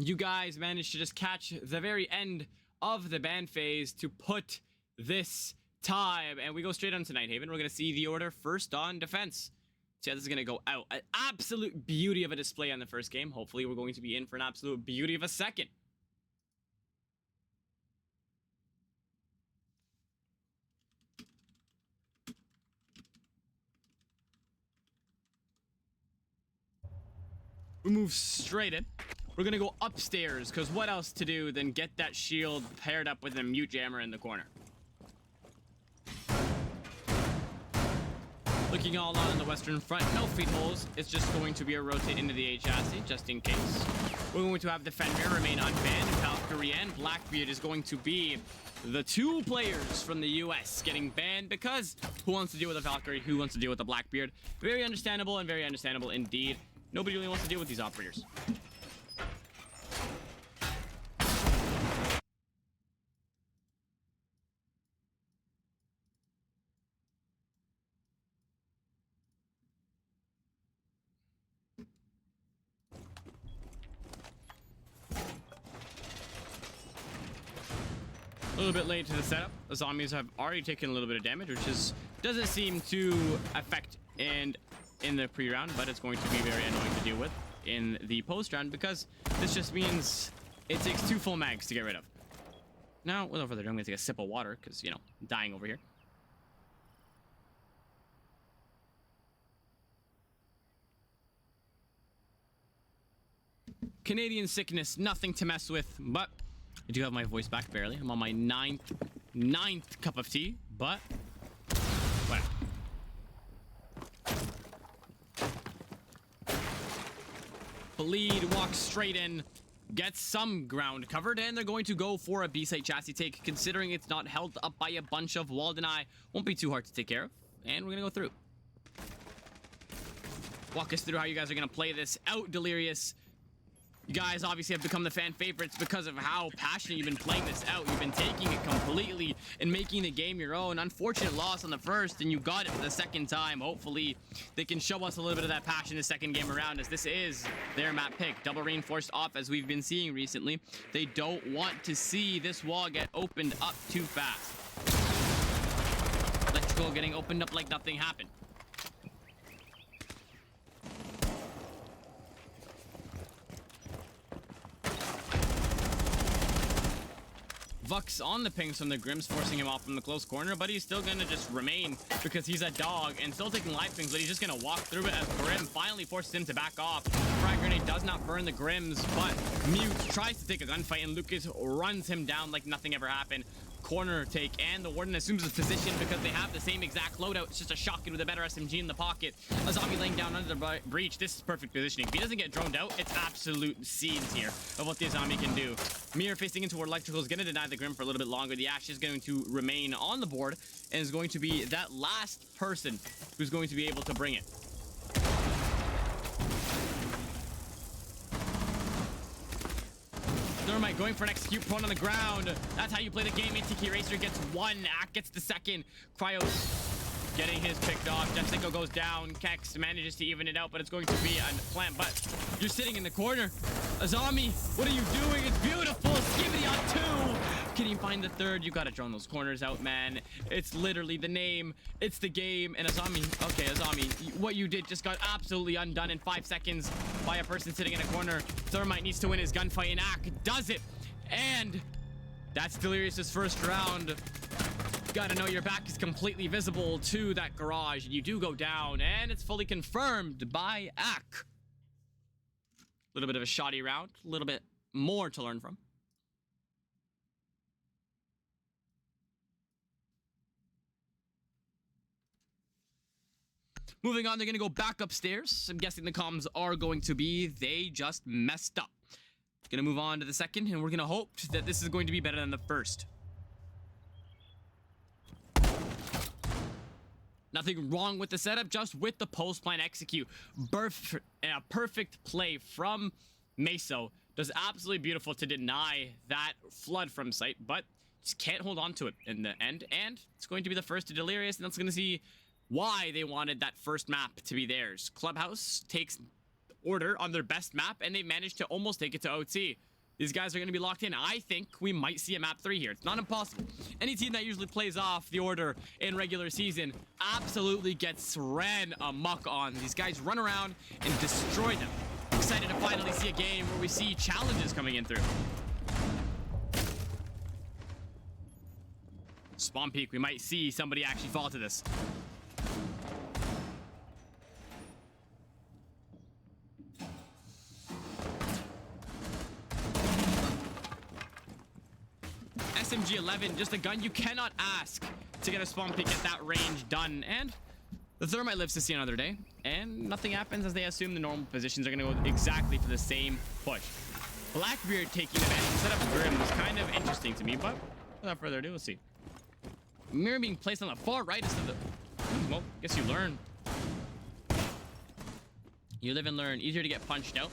You guys managed to just catch the very end of the ban phase to put this time, and we go straight on to Nighthaven. We're gonna see the order first on defense. See how this is gonna go out. An absolute beauty of a display on the first game. Hopefully we're going to be in for an absolute beauty of a second. We move straight in. We're gonna go upstairs, because what else to do than get that shield paired up with a mute jammer in the corner. Looking all on the western front, no feed holes. It's just going to be a rotate into the A chassis, just in case. We're going to have Defender remain unbanned. Valkyrie and Blackbeard is going to be the two players from the US getting banned, because who wants to deal with a Valkyrie? Who wants to deal with a Blackbeard? Very understandable, and very understandable indeed. Nobody really wants to deal with these operators. A little bit late to the setup. The zombies have already taken a little bit of damage, which doesn't seem to affect in the pre-round, but it's going to be very annoying to deal with in the post-round, because this just means it takes 2 full mags to get rid of. Now, without further ado, I'm going to take a sip of water, because, you know, I'm dying over here. Canadian sickness, nothing to mess with, but I do have my voice back barely. I'm on my ninth cup of tea, but whatever. Bleed walks straight in, gets some ground covered, and they're going to go for a B-site chassis take, considering it's not held up by a bunch of wall deny. Won't be too hard to take care of, and we're gonna go through. Walk us through how you guys are gonna play this out, Delirious. You guys obviously have become the fan favorites because of how passionate you've been playing this out. You've been taking it completely and making the game your own. Unfortunate loss on the first, and you got it for the second time. Hopefully, they can show us a little bit of that passion the second game around, as this is their map pick. Double reinforced off, as we've been seeing recently. They don't want to see this wall get opened up too fast. Electrical getting opened up like nothing happened. Vux on the pings from the Grims, forcing him off from the close corner, but he's still gonna just remain because he's a dog and still taking life pings, but he's just gonna walk through it as Grim finally forces him to back off. Frag grenade does not burn the Grims, but Mute tries to take a gunfight and Lucas runs him down like nothing ever happened. Corner take, and the Warden assumes his position because they have the same exact loadout. It's just a shotgun with a better SMG in the pocket. A zombie laying down under the breach. This is perfect positioning. If he doesn't get droned out, it's absolute scenes here of what the zombie can do. Mir facing into where Electrical is going to deny the Grim for a little bit longer. The Ash is going to remain on the board and is going to be that last person who's going to be able to bring it. Thermite going for an execute, prone on the ground. That's how you play the game. ATK Racer gets one, Ack gets the second. Cryos getting his picked off. Jessico goes down. Kex manages to even it out, but it's going to be a plant. But you're sitting in the corner. A zombie, what are you doing? It's beautiful. Skibidi on 2. Can he find the third? You gotta drone those corners out, man. It's literally the name. It's the game. And a zombie, okay, a zombie. What you did just got absolutely undone in 5 seconds by a person sitting in a corner. Thermite needs to win his gunfight, and Ack does it. And that's Delirious's first round. Gotta know your back is completely visible to that garage. And you do go down, and it's fully confirmed by Ack. A little bit of a shoddy round. A little bit more to learn from. Moving on, they're going to go back upstairs. I'm guessing the comms are going to be they just messed up. Going to move on to the second, and we're going to hope that this is going to be better than the first. Nothing wrong with the setup, just with the post plan execute. A perfect play from Meso. Does absolutely beautiful to deny that flood from sight, but just can't hold on to it in the end. And it's going to be the first to Delirious, and that's going to see why they wanted that first map to be theirs. Clubhouse takes order on their best map, and they managed to almost take it to OT. These guys are going to be locked in. I think we might see a map 3 here. It's not impossible. Any team that usually plays off the order in regular season absolutely gets ran amok on. These guys run around and destroy them. Excited to finally see a game where we see challenges coming in through. Spawn peek, we might see somebody actually fall to this. SMG 11, just a gun you cannot ask to get a spawn peek at that range done. And the Thermite lives to see another day, and nothing happens as they assume the normal positions are going to go exactly for the same push. Blackbeard taking advantage instead of Grim was kind of interesting to me, but without further ado, let's see. Mirror being placed on the far right instead of the... Well, guess you learn. You live and learn. Easier to get punched out,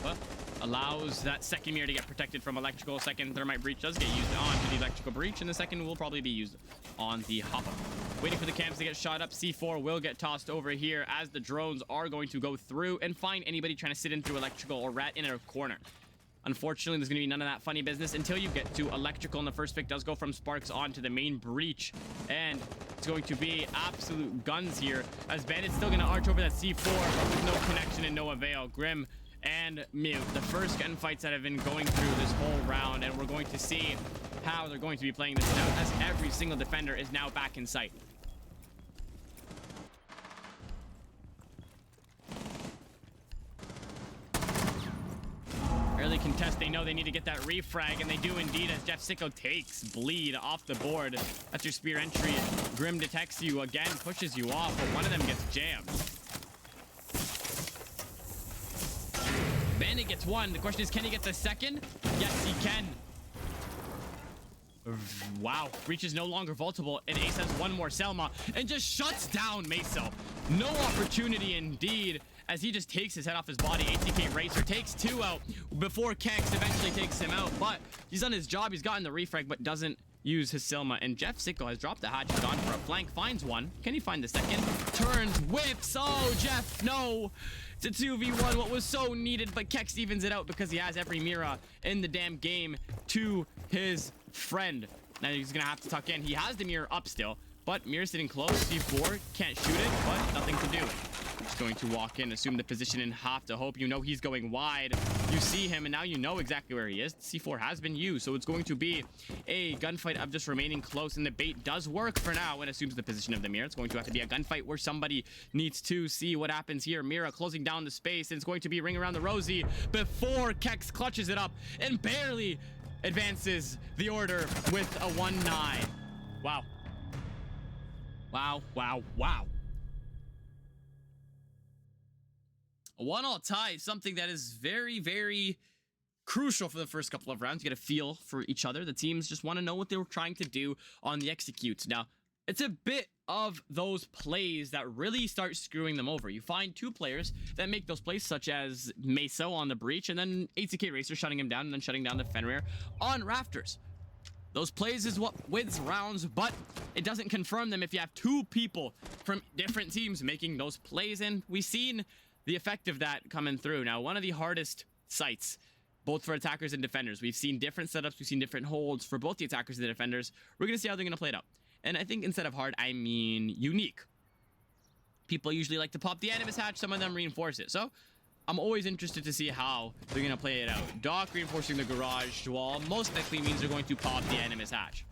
but allows that second mirror to get protected from electrical. Second Thermite breach does get used onto the electrical breach, and the second will probably be used on the hop-up. Waiting for the cams to get shot up. C4 will get tossed over here as the drones are going to go through and find anybody trying to sit in through electrical or rat in a corner. Unfortunately, there's going to be none of that funny business until you get to electrical, and the first pick does go from Sparks onto the main breach, and it's going to be absolute guns here as Bandit's still going to arch over that C4, but with no connection and no avail. Grim and Mute, the first gunfights that have been going through this whole round, and we're going to see how they're going to be playing this out as every single defender is now back in sight. Early contest, they know they need to get that refrag, and they do indeed as Jeff Sicko takes bleed off the board. That's your spear entry. Grim detects you again, pushes you off, but one of them gets jammed. Bandit gets one. The question is, can he get the second? Yes, he can. Wow, breach is no longer vaultable, and Ace has one more Selma and just shuts down Meso. No opportunity indeed, as he just takes his head off his body. ATK Racer takes 2 out before Kex eventually takes him out, but he's done his job. He's gotten the refrag, but doesn't use his Selma, and Jeff Sicko has dropped the hatchet on for a flank, finds one. Can he find the second? Turns, whips. Oh, Jeff, no. It's a 2v1, what was so needed, but Kex evens it out because he has every Mira in the damn game to his friend. Now he's gonna have to tuck in. He has the mirror up still, but Mirror sitting close. C4 can't shoot it, but nothing to do. Just going to walk in, assume the position in half to hope. You know he's going wide. You see him, and now you know exactly where he is. C4 has been used, so it's going to be a gunfight of just remaining close, and the bait does work for now and assumes the position of the Mira. It's going to have to be a gunfight where somebody needs to see what happens here. Mira closing down the space, and it's going to be ring around the Rosie before Kex clutches it up and barely advances the order with a 1-9. Wow. Wow, wow, wow. A 1-all tie is something that is very, very crucial for the first couple of rounds. You get a feel for each other. The teams just want to know what they were trying to do on the executes. Now, it's a bit of those plays that really start screwing them over. You find two players that make those plays, such as Meso on the breach, and then ATK Racer shutting him down, and then shutting down the Fenrir on Rafters. Those plays is what wins rounds, but it doesn't confirm them if you have two people from different teams making those plays, and we've seen the effect of that coming through. Now, one of the hardest sites, both for attackers and defenders. We've seen different setups, we've seen different holds for both the attackers and the defenders. We're going to see how they're going to play it out. And I think instead of hard, I mean unique. People usually like to pop the Animus hatch, some of them reinforce it. So I'm always interested to see how they're going to play it out. Doc reinforcing the garage wall most likely means they're going to pop the Animus hatch.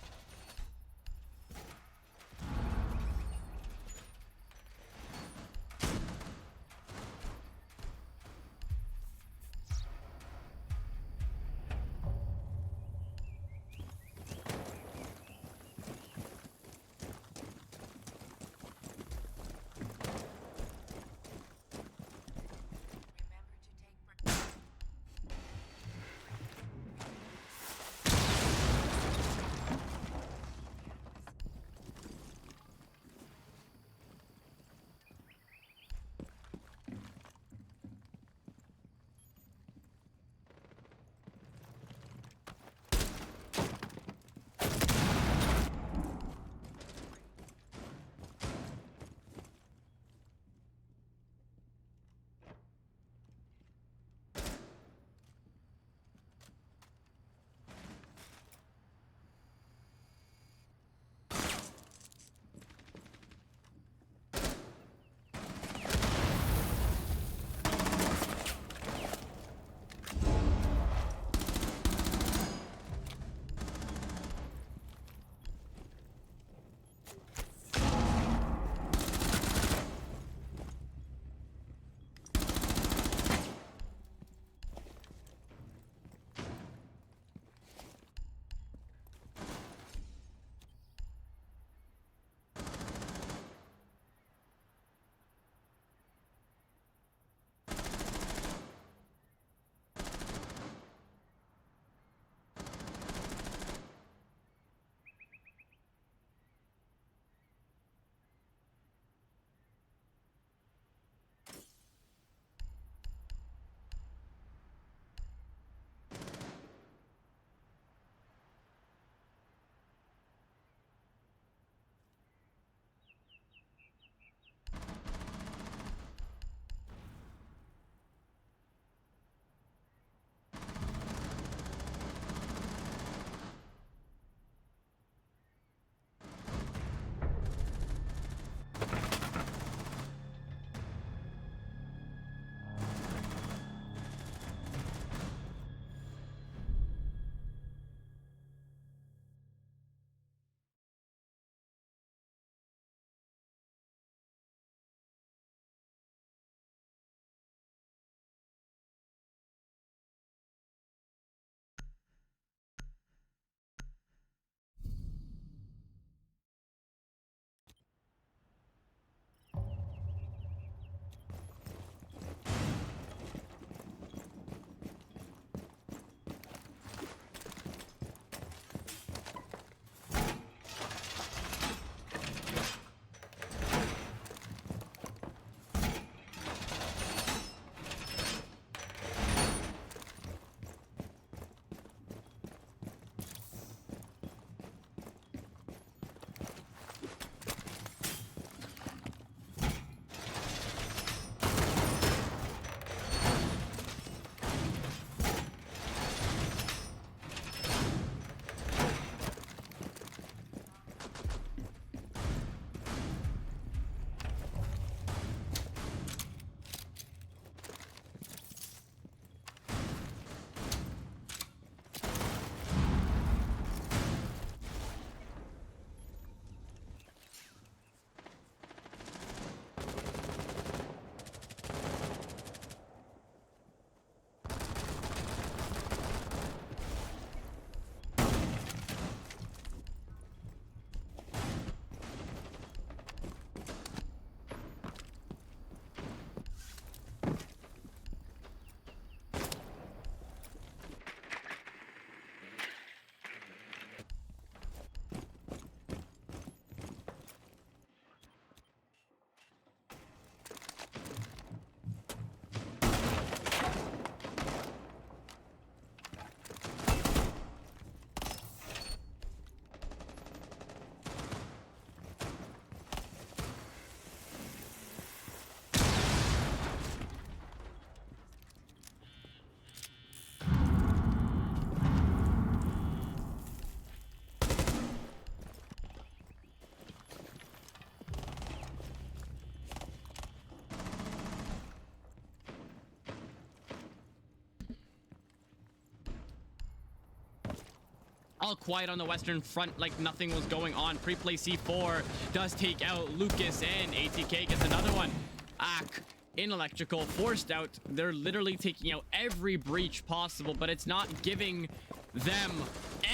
all quiet on the western front like nothing was going on. Pre-play C4 does take out Lucas, and ATK gets another one. Ak in electrical, forced out. They're literally taking out every breach possible, but it's not giving them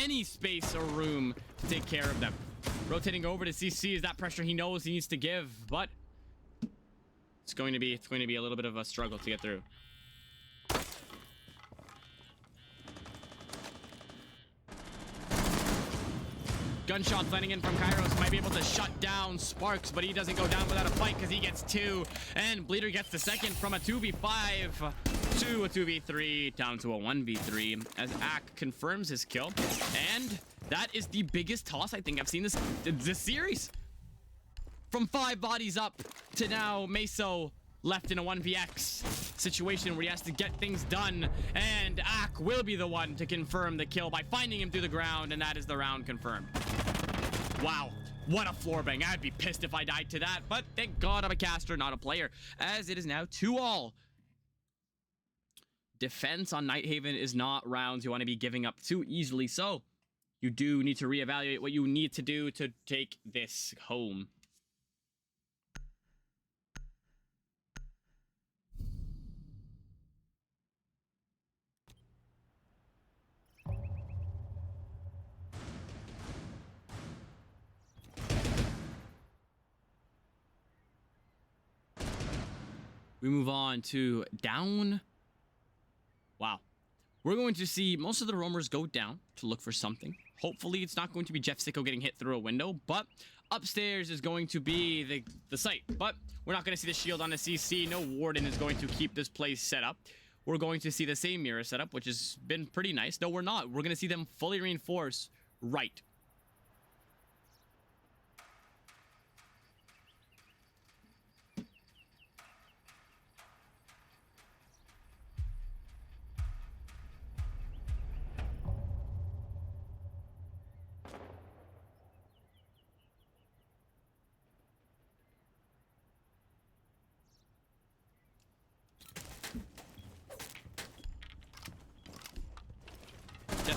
any space or room to take care of them. Rotating over to CC is that pressure he knows he needs to give, but it's going to be a little bit of a struggle to get through. Gunshots landing in from Kairos might be able to shut down Sparks, but he doesn't go down without a fight because he gets 2. And Bleeder gets the second from a 2v5 to a 2v3, down to a 1v3 as Ak confirms his kill. And that is the biggest toss I think I've seen this series. From 5 bodies up to now Meso left in a 1vx situation where he has to get things done, and Ak will be the one to confirm the kill by finding him through the ground, and that is the round confirmed. Wow, what a floor bang. I'd be pissed if I died to that, but thank God I'm a caster, not a player, as it is now 2-all. Defense on Nighthaven is not rounds you want to be giving up too easily, so you do need to reevaluate what you need to do to take this home. We move on to down. Wow. We're going to see most of the roamers go down to look for something. Hopefully it's not going to be Jeff Sicko getting hit through a window, but upstairs is going to be the site. But we're not going to see the shield on the CC. No Warden is going to keep this place set up. We're going to see the same mirror setup, which has been pretty nice. No, we're not. We're going to see them fully reinforce right.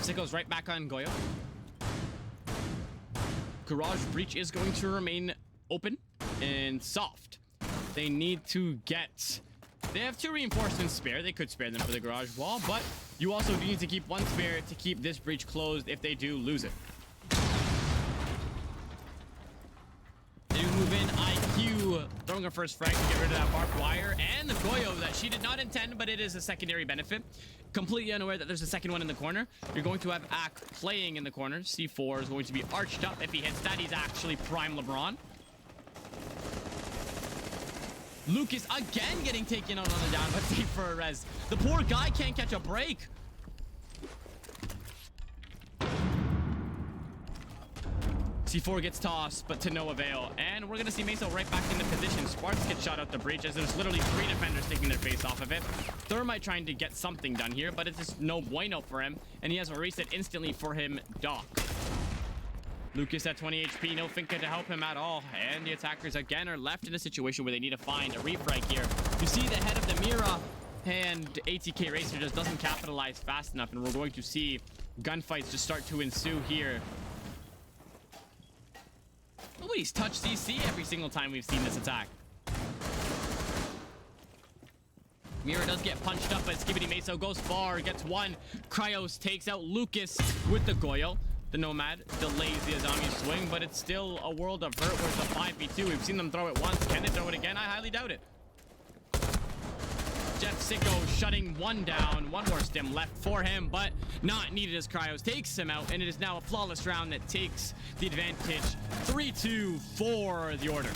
Sicko's right back on Goyo. Garage breach is going to remain open and soft. They need to get... They have 2 reinforcements spare. They could spare them for the garage wall, but you also need to keep 1 spare to keep this breach closed if they do lose it. They do move in. IQ throwing her first frag to get rid of that barbed wire, and the Goyo that she did not intend, but it is a secondary benefit. Completely unaware that there's a second one in the corner. You're going to have Ak playing in the corner. C4 is going to be arched up. If he hits that, he's actually prime LeBron. Lucas again getting taken out on the down, but safe for a res. The poor guy can't catch a break. C4 gets tossed, but to no avail. And we're going to see Meso right back into position. Sparks get shot out the breach as there's literally 3 defenders taking their face off of it. Thermite trying to get something done here, but it's just no bueno for him. And he has a reset instantly for him, Doc. Lucas at 20 HP, no Finka to help him at all. And the attackers again are left in a situation where they need to find a refrag here. You see the head of the Mira, and ATK Racer just doesn't capitalize fast enough. And we're going to see gunfights just start to ensue here. Nobody's touched CC every single time we've seen this attack. Mira does get punched up, but Skibidi Meso goes far, gets 1. Cryos takes out Lucas with the Goyo. The Nomad delays the Azami swing, but it's still a world of hurt where it's a 5v2. We've seen them throw it once. Can they throw it again? I highly doubt it. Jeff Sicko shutting 1 down. 1 more stim left for him, but not needed as Cryos takes him out, and it is now a flawless round that takes the advantage. 3-2 for the Order.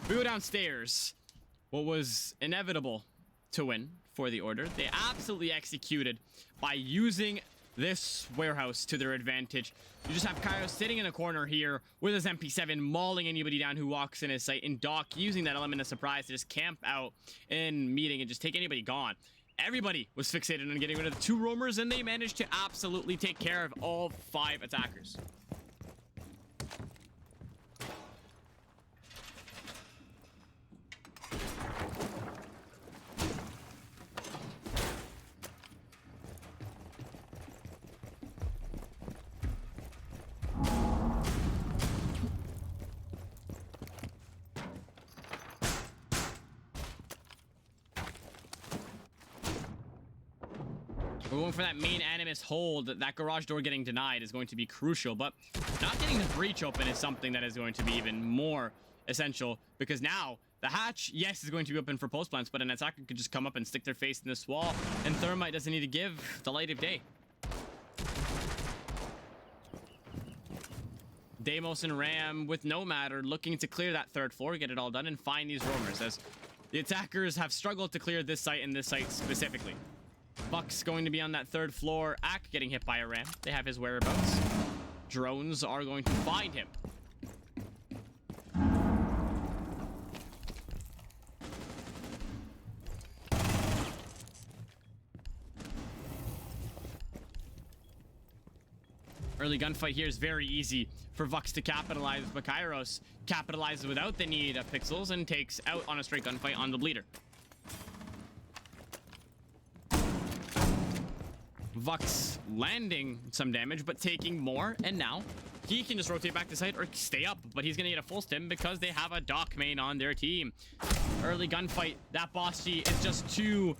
We go downstairs. What was inevitable to win for the Order, they absolutely executed by using this warehouse to their advantage. You just have Kairos sitting in a corner here with his MP7 mauling anybody down who walks in his sight, and Doc using that element of surprise to just camp out in meeting and just take anybody gone. Everybody was fixated on getting rid of the 2 roamers, and they managed to absolutely take care of all 5 attackers. We're going for that main Animus hold. That garage door getting denied is going to be crucial, but not getting the breach open is something that is going to be even more essential, because now the hatch, yes, is going to be open for post plants, but an attacker could just come up and stick their face in this wall, and Thermite doesn't need to give the light of day. Deimos and Ram with Nomad are looking to clear that 3rd floor, get it all done, and find these roamers, as the attackers have struggled to clear this site and this site specifically. Buck's going to be on that 3rd floor. Ack getting hit by a ram. They have his whereabouts. Drones are going to find him. Early gunfight here is very easy for Vux to capitalize, but Kairos capitalizes without the need of pixels and takes out on a straight gunfight on the bleeder. Vux landing some damage, but taking more, and now he can just rotate back to site or stay up, but he's gonna get a full stim because they have a Doc main on their team. Early gunfight, that boss G is just too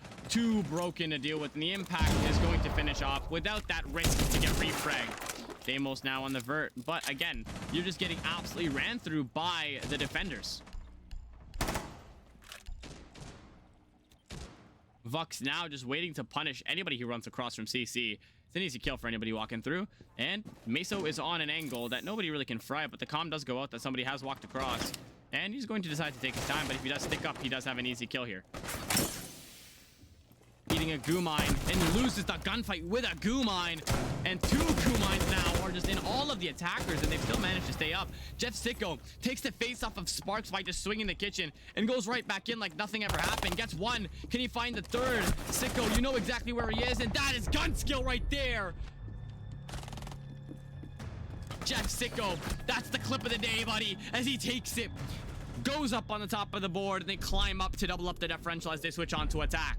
broken to deal with, and the impact is going to finish off without that risk to get refragged. Deimos now on the vert, but again, you're just getting absolutely ran through by the defenders. Vux now just waiting to punish anybody who runs across from CC. It's an easy kill for anybody walking through. And Meso is on an angle that nobody really can fry, but the comm does go out that somebody has walked across. And he's going to decide to take his time, but if he does stick up, he does have an easy kill here. Eating a goo mine and loses the gunfight with a goo mine. And 2 goo mines now are just in all of the attackers, and they've still managed to stay up. Jeff Sicko takes the face off of Sparks by just swinging the kitchen and goes right back in like nothing ever happened. Gets 1. Can he find the 3rd? Sicko, you know exactly where he is, and that is gun skill right there. Jeff Sicko, that's the clip of the day, buddy, as he takes it, goes up on the top of the board, and they climb up to double up the differential as they switch on to attack.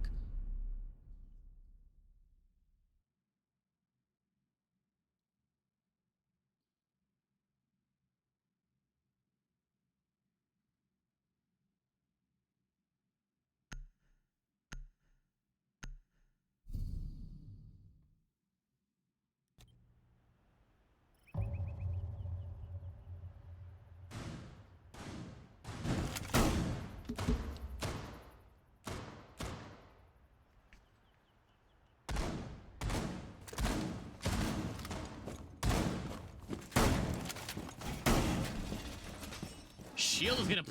Shield is gonna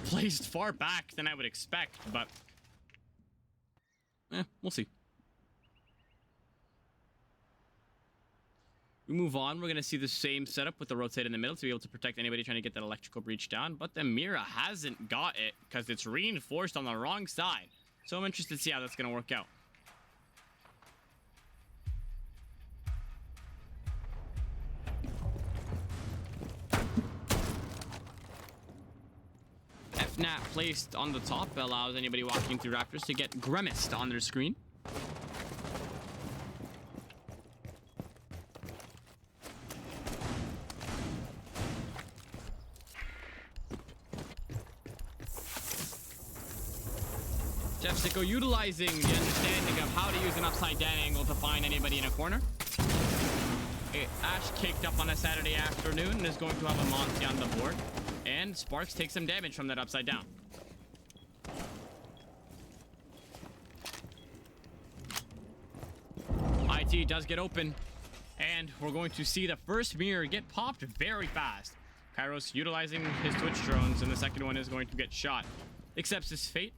placed far back than I would expect, but we'll see. We move on. We're gonna see the same setup with the rotate in the middle to be able to protect anybody trying to get that electrical breach down, but the Mira hasn't got it because it's reinforced on the wrong side. So I'm interested to see how that's gonna work out. FNAT placed on the top allows anybody walking through Raptors to get grimaced on their screen. Jeff Sicko utilizing the understanding of how to use an upside down angle to find anybody in a corner. Ash kicked up on a Saturday afternoon and is going to have a Monty on the board. And Sparks takes some damage from that upside down. IT does get open. And we're going to see the first mirror get popped very fast. Kairos utilizing his Twitch drones, and the second one is going to get shot. Accepts his fate.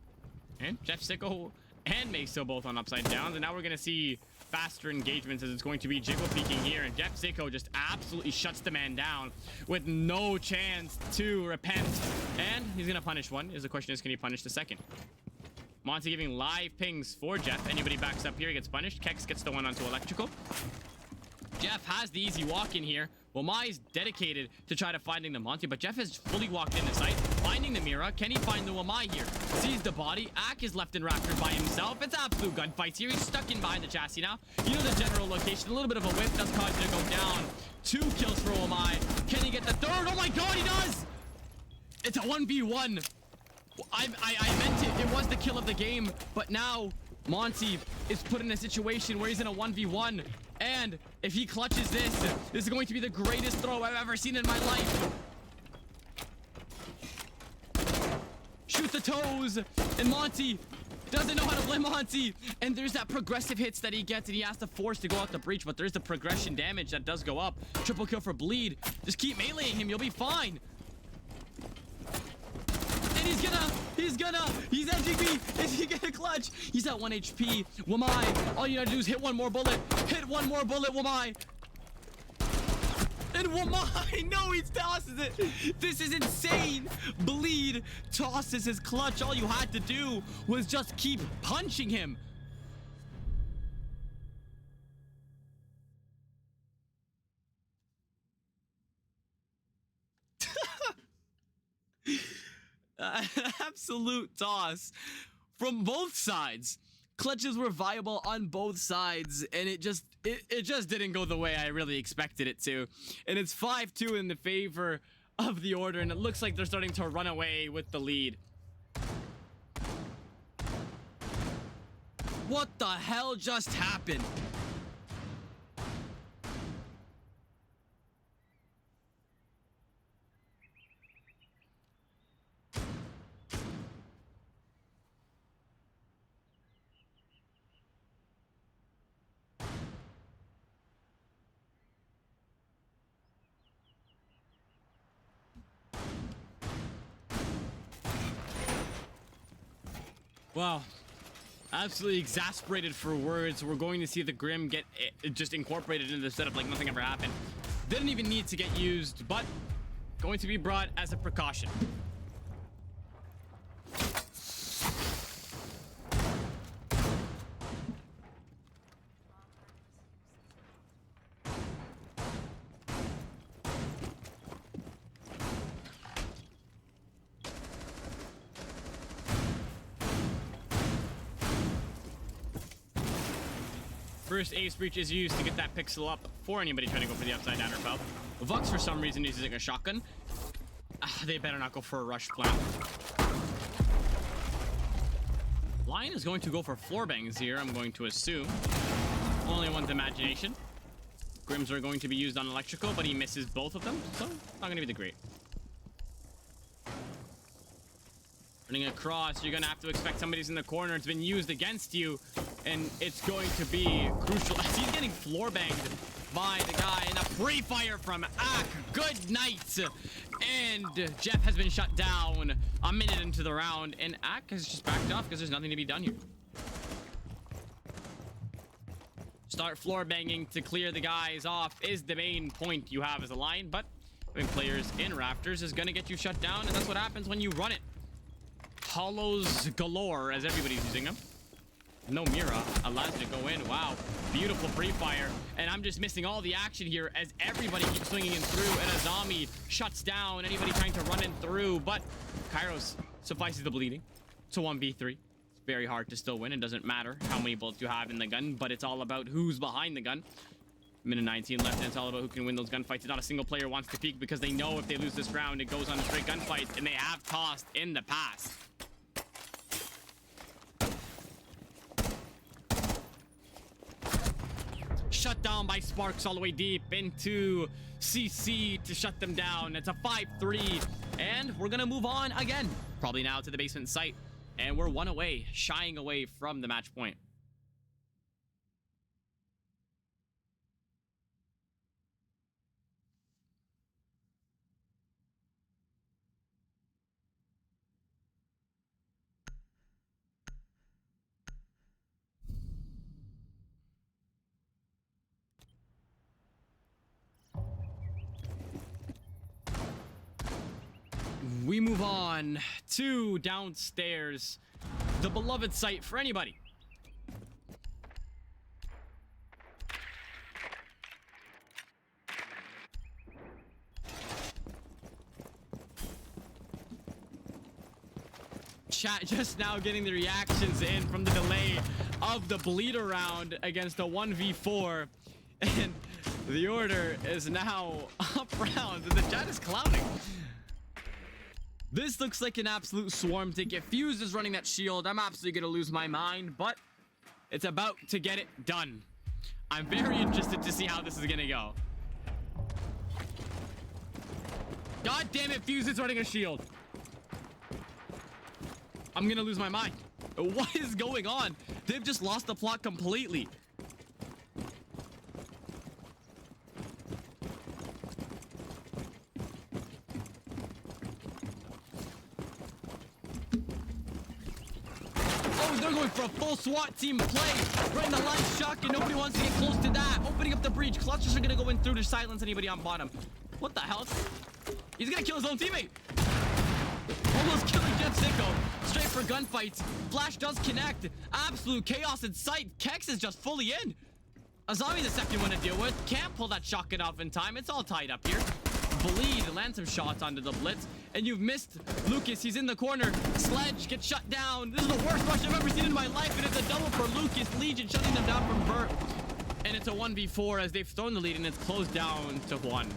And Jeff Sicko and Meso both on upside downs. And now we're going to see faster engagements as it's going to be Jiggle peeking here. And Jeff Zico just absolutely shuts the man down with no chance to repent. And he's going to punish one. The question is, can he punish the second? Monty giving live pings for Jeff. Anybody backs up here, he gets punished. Kex gets the one onto electrical. Jeff has the easy walk in here. Wamai's dedicated to try to finding the Monty, but Jeff has fully walked into sight, finding the Mira. Can he find the Wamai here? Sees the body. Ak is left in Raptor by himself. It's absolute gunfights here. He's stuck in behind the chassis now. You know the general location. A little bit of a whiff does cause him to go down. 2 kills for Wamai. Can he get the third? Oh my god, he does! It's a 1v1. I meant it. It was the kill of the game, but now Monty is put in a situation where he's in a 1v1. And if he clutches this is going to be the greatest throw I've ever seen in my life. Shoot the toes, and Monty doesn't know how to play Monty. And there's that progressive hits that he gets, and he has to force to go out the breach, but there's the progression damage that does go up. Triple kill for Bleed. Just keep meleeing him, you'll be fine. And he's edging me. Is he gonna clutch? He's at 1 HP. Wamai, all you gotta do is hit one more bullet. Hit one more bullet, Wamai. And Wamai, no, he tosses it. This is insane. Bleed tosses his clutch. All you had to do was just keep punching him. Absolute toss from both sides. Clutches were viable on both sides, and it just didn't go the way I really expected it to. And it's 5-2 in the favor of the Order, and it looks like they're starting to run away with the lead. What the hell just happened? Wow. Absolutely exasperated for words. We're going to see the Grim get just incorporated into the setup like nothing ever happened. Didn't even need to get used, but going to be brought as a precaution. First ace breach is used to get that pixel up for anybody trying to go for the upside down or foul. Vux for some reason is using a shotgun. They better not go for a rush plan. Lion is going to go for floor bangs here, I'm going to assume. Only one's imagination. Grims are going to be used on electrical, but he misses both of them, so not going to be the great. Running across, you're going to have to expect somebody's in the corner. It's been used against you, and it's going to be crucial as he's getting floor banged by the guy. And a pre-fire from Ak. Good night. And Jeff has been shut down a minute into the round, and Ak has just backed off because there's nothing to be done here. Start floor banging to clear the guys off is the main point you have as a line, but having players in rafters is going to get you shut down, and that's what happens when you run it. Hollows galore as everybody's using them. No Mira allows you to go in. Wow, beautiful pre-fire. And I'm just missing all the action here as everybody keeps swinging in through, and Azami shuts down anybody trying to run in through. But Kairos suffices the bleeding. It's a 1v3. It's very hard to still win. It doesn't matter how many bullets you have in the gun, but it's all about who's behind the gun. Minute 19 left, and it's all about who can win those gunfights. Not a single player wants to peek because they know if they lose this round, it goes on a straight gunfight, and they have tossed in the past. Shut down by Sparks all the way deep into CC to shut them down. It's a 5-3, and we're gonna move on again, probably now to the basement site, and we're one away, shying away from the match point. we move on to downstairs, the beloved site for anybody. Chat just now getting the reactions in from the delay of the bleeder round against a 1v4, and the order is now up rounds and the chat is clowning. This looks like an absolute swarm ticket. Fuse is running that shield. I'm absolutely gonna lose my mind, but it's about to get it done. I'm very interested to see how this is gonna go. God damn it, Fuse is running a shield. I'm gonna lose my mind. What is going on? They've just lost the plot completely. Oh, they're going for a full SWAT team play. Right in the line, shock, and nobody wants to get close to that. Opening up the breach. Clutches are gonna go in through to silence anybody on bottom. What the hell? He's gonna kill his own teammate. Almost killing Jessico. Straight for gunfights. Flash does connect. Absolute chaos in sight. Kex is just fully in. A zombie the second one to deal with. Can't pull that shotgun off in time. It's all tied up here. Bleed. Land some shots onto the blitz. And you've missed Lucas. He's in the corner. Sledge gets shut down. This is the worst rush I've ever seen in my life. And it's a double for Lucas. Legion shutting them down from Burt. And it's a 1v4 as they've thrown the lead and it's closed down to 1.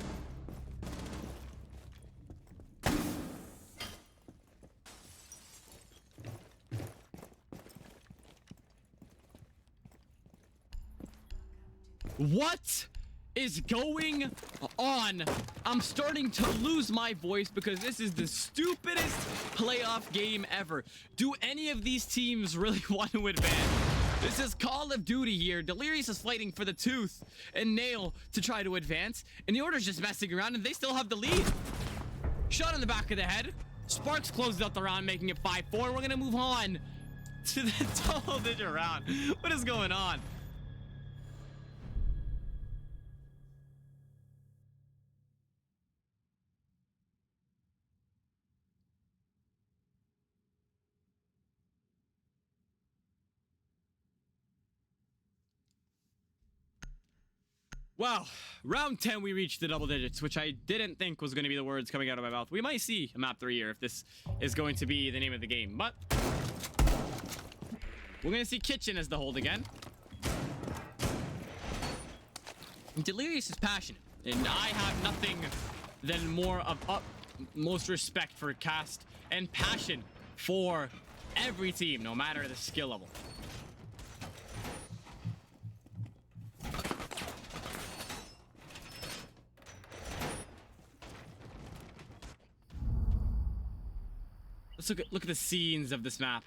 What is going on? I'm starting to lose my voice because this is the stupidest playoff game ever. Do any of these teams really want to advance? This is Call of Duty here. Delirious is fighting for the tooth and nail to try to advance, and the Order's just messing around, and they still have the lead. Shot in the back of the head. Sparks closes out the round, making it 5-4. We're gonna move on to the double-digit round. What is going on? Well, round 10 we reached the double digits, which I didn't think was going to be the words coming out of my mouth. We might see a map 3 here if this is going to be the name of the game, but we're going to see Kitchen as the hold again. Delirious is passionate, and I have nothing than more of utmost respect for cast and passion for every team, no matter the skill level. Let's look at the scenes of this map.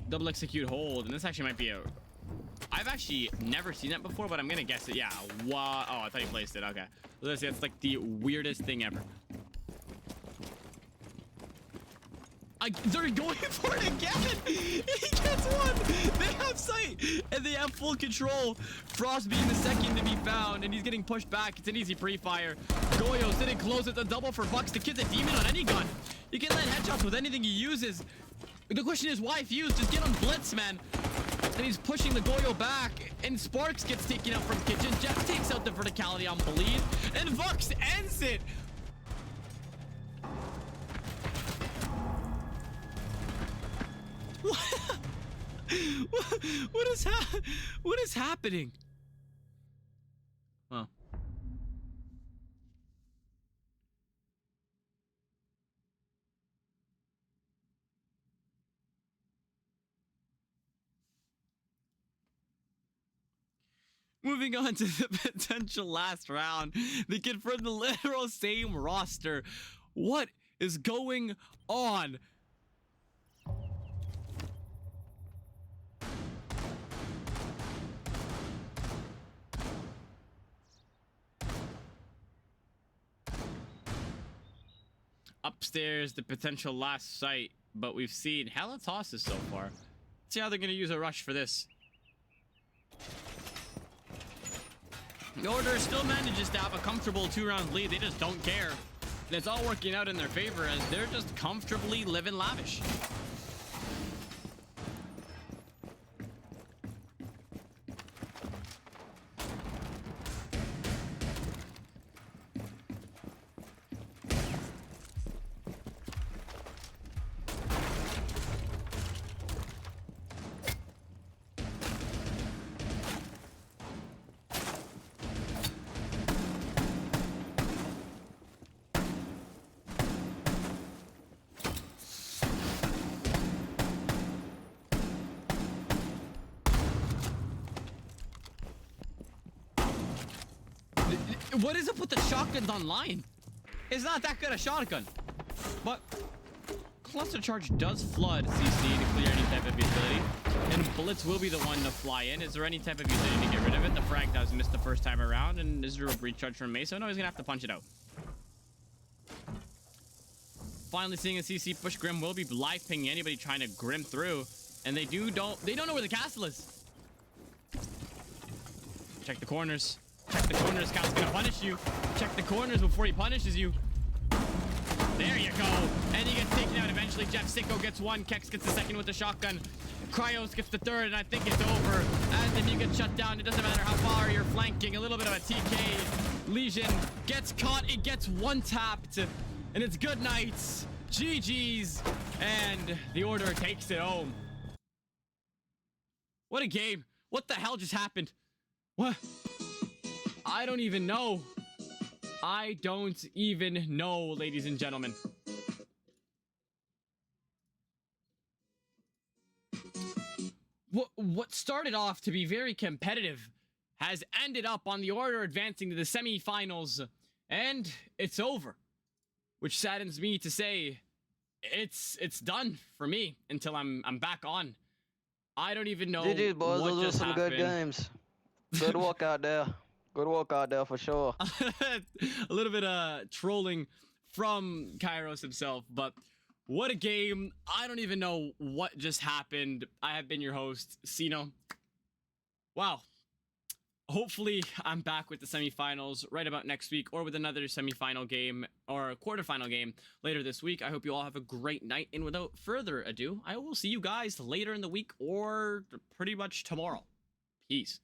Double execute hold, and this actually might be a... I've actually never seen that before, but I'm gonna guess it. Yeah. Wow. Oh, I thought you placed it. Okay. Let's see. It's like the weirdest thing ever. They're going for it again. He gets one. They have sight and they have full control. Frost being the second to be found, and he's getting pushed back. It's an easy pre-fire. Goyo sitting close at the double for Bucks. The kid's a demon on any gun. You can land headshots with anything he uses. The question is why Fuse? Just get on blitz, man. And he's pushing the Goyo back, and Sparks gets taken out from Kitchen. Jeff takes out the verticality on Bleed, and Vux ends it. What is happening? Well, moving on to the potential last round, they confirm the literal same roster. What is going on? Upstairs, the potential last site but we've seen hella tosses so far. Let's see how they're going to use a rush for this. The Order still manages to have a comfortable 2-round lead. They just don't care. And it's all working out in their favor as they're just comfortably living lavish. What is up with the shotguns online? It's not that good a shotgun. But Cluster Charge does flood CC to clear any type of utility. And Blitz will be the one to fly in. Is there any type of utility to get rid of it? The frag does miss the first time around. And is there a breach charge from Mesa? No, he's gonna have to punch it out. Finally seeing a CC push. Grim will be live pinging anybody trying to Grim through. And they don't know where the castle is. Check the corners. Check the corners, Cal's gonna punish you. Check the corners before he punishes you. There you go. And he gets taken out eventually. Jeff Sicko gets one. Kex gets the second with the shotgun. Cryos gets the third, and I think it's over. As the Mew gets shut down, it doesn't matter how far you're flanking. A little bit of a TK. Legion gets caught. It gets one tapped. And it's good nights. GG's. And the Order takes it home. What a game. What the hell just happened? What? I don't even know. I don't even know, ladies and gentlemen. What started off to be very competitive has ended up on the Order advancing to the semifinals, and it's over. Which saddens me to say it's done for me until I'm back on. I don't even know GG, boys. what Those just are some happened. good games. Good walk out there. Good walk out there for sure. A little bit of trolling from Kairos himself, but what a game. I don't even know what just happened. I have been your host, Sino. Wow. Hopefully, I'm back with the semifinals right about next week, or with another semifinal game or a quarterfinal game later this week. I hope you all have a great night, and without further ado, I will see you guys later in the week or pretty much tomorrow. Peace.